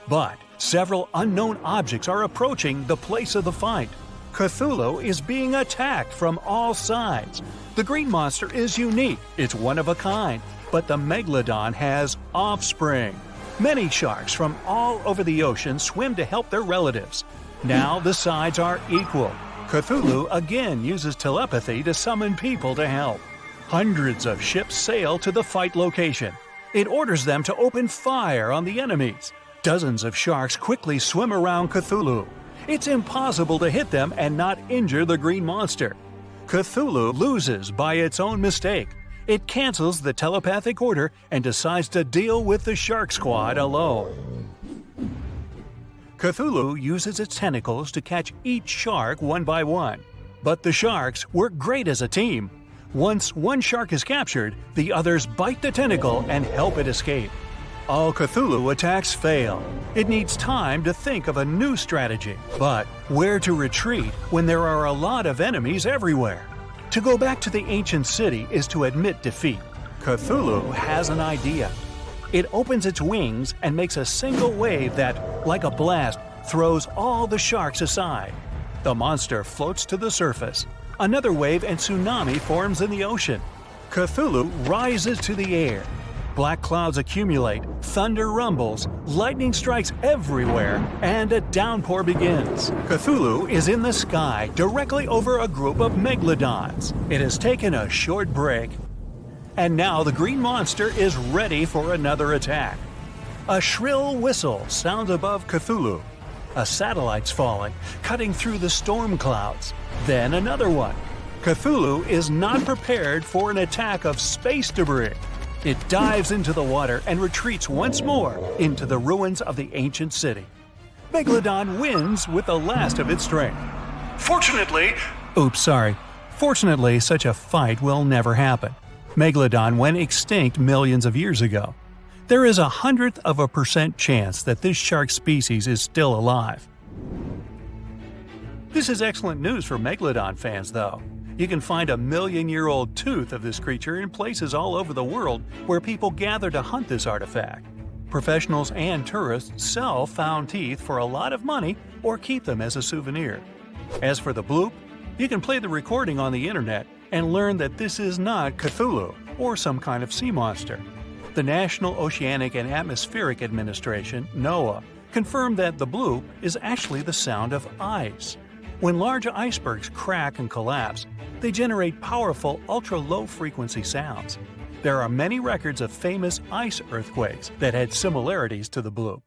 But several unknown objects are approaching the place of the fight. Cthulhu is being attacked from all sides. The green monster is unique, it's one of a kind, but the Megalodon has offspring. Many sharks from all over the ocean swim to help their relatives. Now the sides are equal. Cthulhu again uses telepathy to summon people to help. Hundreds of ships sail to the fight location. It orders them to open fire on the enemies. Dozens of sharks quickly swim around Cthulhu. It's impossible to hit them and not injure the green monster. Cthulhu loses by its own mistake. It cancels the telepathic order and decides to deal with the shark squad alone. Cthulhu uses its tentacles to catch each shark one by one. But the sharks work great as a team. Once one shark is captured, the others bite the tentacle and help it escape. All Cthulhu attacks fail. It needs time to think of a new strategy. But where to retreat when there are a lot of enemies everywhere? To go back to the ancient city is to admit defeat. Cthulhu has an idea. It opens its wings and makes a single wave that, like a blast, throws all the sharks aside. The monster floats to the surface. Another wave and tsunami forms in the ocean. Cthulhu rises to the air. Black clouds accumulate, thunder rumbles, lightning strikes everywhere, and a downpour begins. Cthulhu is in the sky, directly over a group of megalodons. It has taken a short break. And now the green monster is ready for another attack. A shrill whistle sounds above Cthulhu. A satellite's falling, cutting through the storm clouds. Then another one. Cthulhu is not prepared for an attack of space debris. It dives into the water and retreats once more into the ruins of the ancient city. Megalodon wins with the last of its strength. Fortunately, such a fight will never happen. Megalodon went extinct millions of years ago. There is 0.01% chance that this shark species is still alive. This is excellent news for Megalodon fans, though. You can find a million-year-old tooth of this creature in places all over the world where people gather to hunt this artifact. Professionals and tourists sell found teeth for a lot of money or keep them as a souvenir. As for the bloop, you can play the recording on the internet and learned that this is not Cthulhu or some kind of sea monster. The National Oceanic and Atmospheric Administration, NOAA, confirmed that the bloop is actually the sound of ice. When large icebergs crack and collapse, they generate powerful ultra-low frequency sounds. There are many records of famous ice earthquakes that had similarities to the bloop.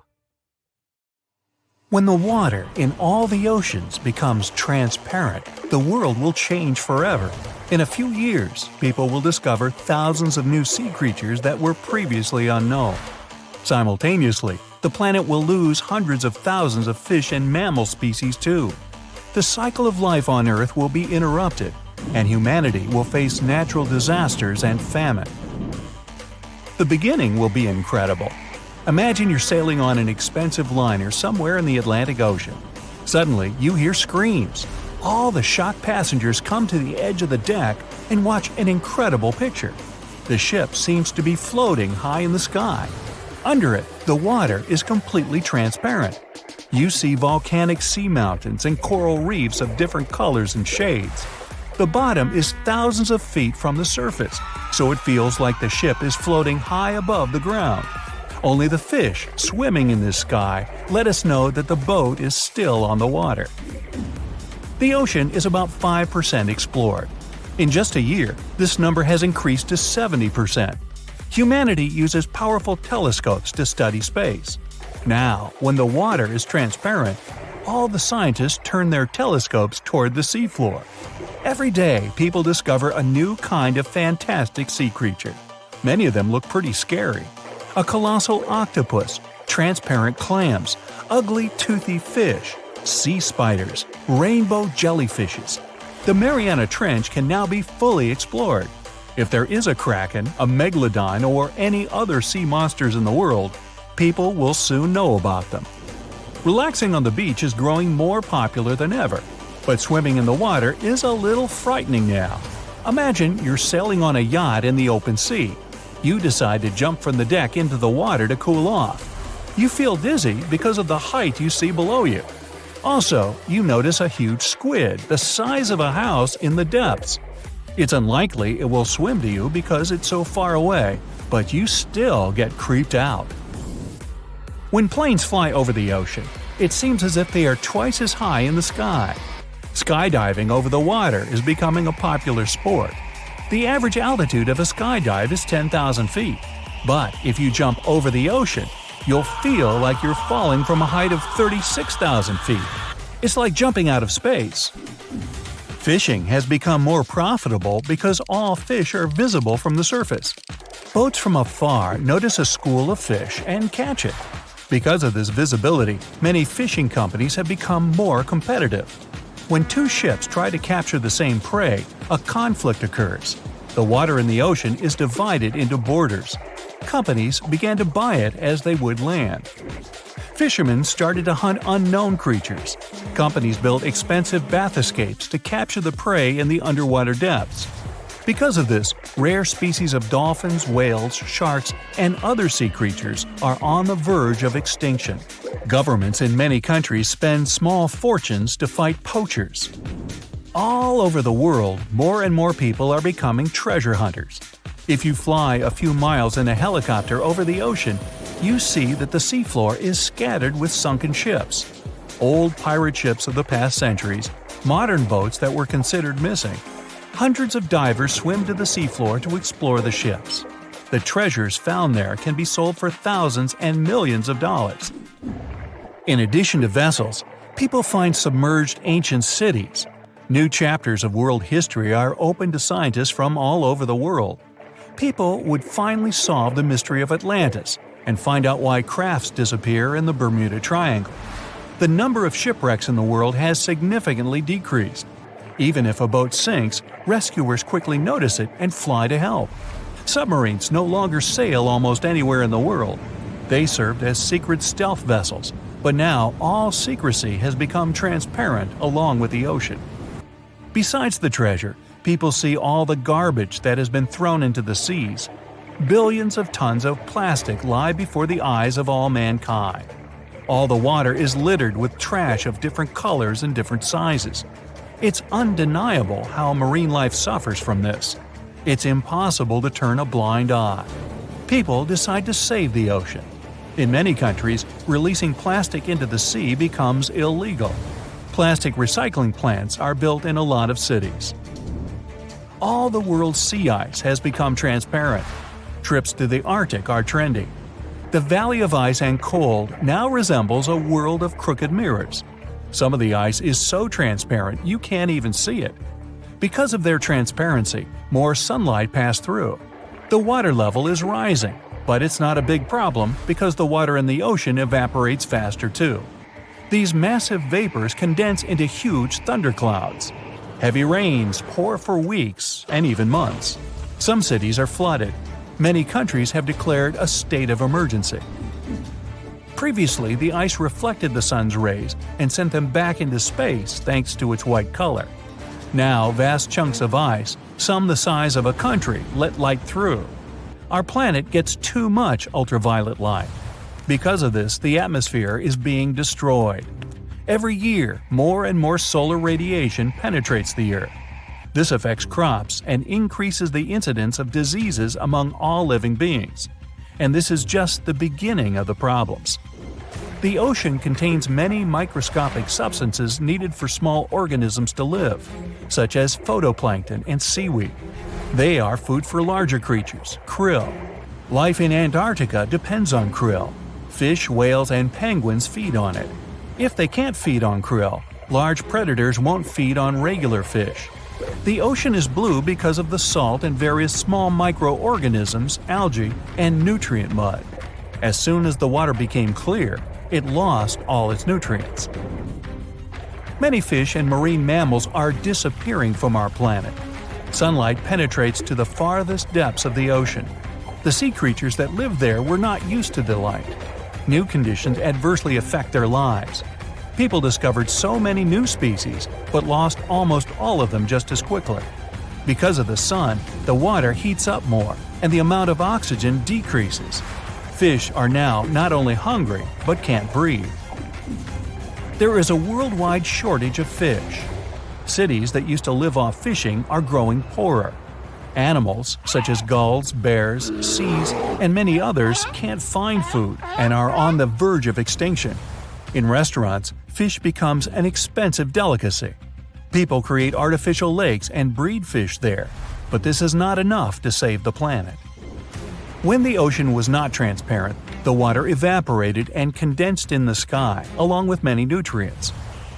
When the water in all the oceans becomes transparent, the world will change forever. In a few years, people will discover thousands of new sea creatures that were previously unknown. Simultaneously, the planet will lose hundreds of thousands of fish and mammal species too. The cycle of life on Earth will be interrupted, and humanity will face natural disasters and famine. The beginning will be incredible. Imagine you're sailing on an expensive liner somewhere in the Atlantic Ocean. Suddenly, you hear screams. All the shocked passengers come to the edge of the deck and watch an incredible picture. The ship seems to be floating high in the sky. Under it, the water is completely transparent. You see volcanic sea mountains and coral reefs of different colors and shades. The bottom is thousands of feet from the surface, so it feels like the ship is floating high above the ground. Only the fish swimming in this sky let us know that the boat is still on the water. The ocean is about 5% explored. In just a year, this number has increased to 70%. Humanity uses powerful telescopes to study space. Now, when the water is transparent, all the scientists turn their telescopes toward the seafloor. Every day, people discover a new kind of fantastic sea creature. Many of them look pretty scary. A colossal octopus, transparent clams, ugly toothy fish, sea spiders, rainbow jellyfishes. The Mariana Trench can now be fully explored. If there is a kraken, a megalodon, or any other sea monsters in the world, people will soon know about them. Relaxing on the beach is growing more popular than ever, but swimming in the water is a little frightening now. Imagine you're sailing on a yacht in the open sea. You decide to jump from the deck into the water to cool off. You feel dizzy because of the height you see below you. Also, you notice a huge squid the size of a house in the depths. It's unlikely it will swim to you because it's so far away, but you still get creeped out. When planes fly over the ocean, it seems as if they are twice as high in the sky. Skydiving over the water is becoming a popular sport. The average altitude of a skydive is 10,000 feet, but if you jump over the ocean, you'll feel like you're falling from a height of 36,000 feet. It's like jumping out of space. Fishing has become more profitable because all fish are visible from the surface. Boats from afar notice a school of fish and catch it. Because of this visibility, many fishing companies have become more competitive. When two ships try to capture the same prey, a conflict occurs. The water in the ocean is divided into borders. Companies began to buy it as they would land. Fishermen started to hunt unknown creatures. Companies built expensive bathyscapes to capture the prey in the underwater depths. Because of this, rare species of dolphins, whales, sharks, and other sea creatures are on the verge of extinction. Governments in many countries spend small fortunes to fight poachers. All over the world, more and more people are becoming treasure hunters. If you fly a few miles in a helicopter over the ocean, you see that the seafloor is scattered with sunken ships. Old pirate ships of the past centuries, modern boats that were considered missing. Hundreds of divers swim to the seafloor to explore the ships. The treasures found there can be sold for thousands and millions of dollars. In addition to vessels, people find submerged ancient cities. New chapters of world history are open to scientists from all over the world. People would finally solve the mystery of Atlantis and find out why crafts disappear in the Bermuda Triangle. The number of shipwrecks in the world has significantly decreased. Even if a boat sinks, rescuers quickly notice it and fly to help. Submarines no longer sail almost anywhere in the world. They served as secret stealth vessels, but now all secrecy has become transparent along with the ocean. Besides the treasure, people see all the garbage that has been thrown into the seas. Billions of tons of plastic lie before the eyes of all mankind. All the water is littered with trash of different colors and different sizes. It's undeniable how marine life suffers from this. It's impossible to turn a blind eye. People decide to save the ocean. In many countries, releasing plastic into the sea becomes illegal. Plastic recycling plants are built in a lot of cities. All the world's sea ice has become transparent. Trips to the Arctic are trending. The Valley of Ice and Cold now resembles a world of crooked mirrors. Some of the ice is so transparent you can't even see it. Because of their transparency, more sunlight passes through. The water level is rising, but it's not a big problem because the water in the ocean evaporates faster too. These massive vapors condense into huge thunderclouds. Heavy rains pour for weeks and even months. Some cities are flooded. Many countries have declared a state of emergency. Previously, the ice reflected the sun's rays and sent them back into space thanks to its white color. Now, vast chunks of ice, some the size of a country, let light through. Our planet gets too much ultraviolet light. Because of this, the atmosphere is being destroyed. Every year, more and more solar radiation penetrates the Earth. This affects crops and increases the incidence of diseases among all living beings. And this is just the beginning of the problems. The ocean contains many microscopic substances needed for small organisms to live, such as phytoplankton and seaweed. They are food for larger creatures, krill. Life in Antarctica depends on krill. Fish, whales, and penguins feed on it. If they can't feed on krill, large predators won't feed on regular fish. The ocean is blue because of the salt and various small microorganisms, algae, and nutrient mud. As soon as the water became clear, it lost all its nutrients. Many fish and marine mammals are disappearing from our planet. Sunlight penetrates to the farthest depths of the ocean. The sea creatures that live there were not used to the light. New conditions adversely affect their lives. People discovered so many new species, but lost almost all of them just as quickly. Because of the sun, the water heats up more, and the amount of oxygen decreases. Fish are now not only hungry, but can't breathe. There is a worldwide shortage of fish. Cities that used to live off fishing are growing poorer. Animals, such as gulls, bears, seals, and many others, can't find food and are on the verge of extinction. In restaurants, fish becomes an expensive delicacy. People create artificial lakes and breed fish there, but this is not enough to save the planet. When the ocean was not transparent, the water evaporated and condensed in the sky, along with many nutrients.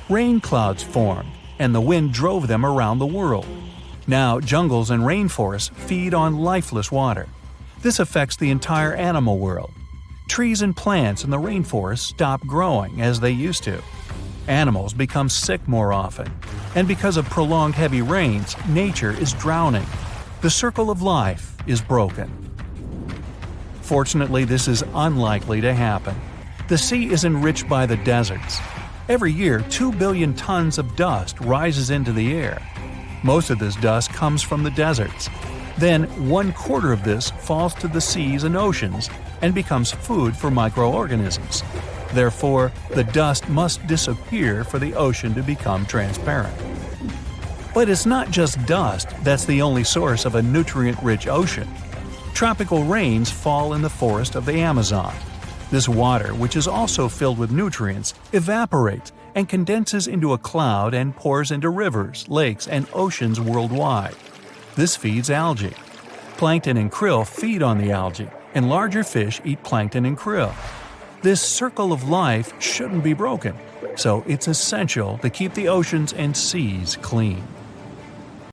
Rain clouds formed, and the wind drove them around the world. Now, jungles and rainforests feed on lifeless water. This affects the entire animal world. Trees and plants in the rainforest stop growing as they used to. Animals become sick more often. And because of prolonged heavy rains, nature is drowning. The circle of life is broken. Fortunately, this is unlikely to happen. The sea is enriched by the deserts. Every year, 2 billion tons of dust rises into the air. Most of this dust comes from the deserts. Then, 1/4 of this falls to the seas and oceans and becomes food for microorganisms. Therefore, the dust must disappear for the ocean to become transparent. But it's not just dust that's the only source of a nutrient-rich ocean. Tropical rains fall in the forest of the Amazon. This water, which is also filled with nutrients, evaporates and condenses into a cloud and pours into rivers, lakes, and oceans worldwide. This feeds algae. Plankton and krill feed on the algae, and larger fish eat plankton and krill. This circle of life shouldn't be broken, so it's essential to keep the oceans and seas clean.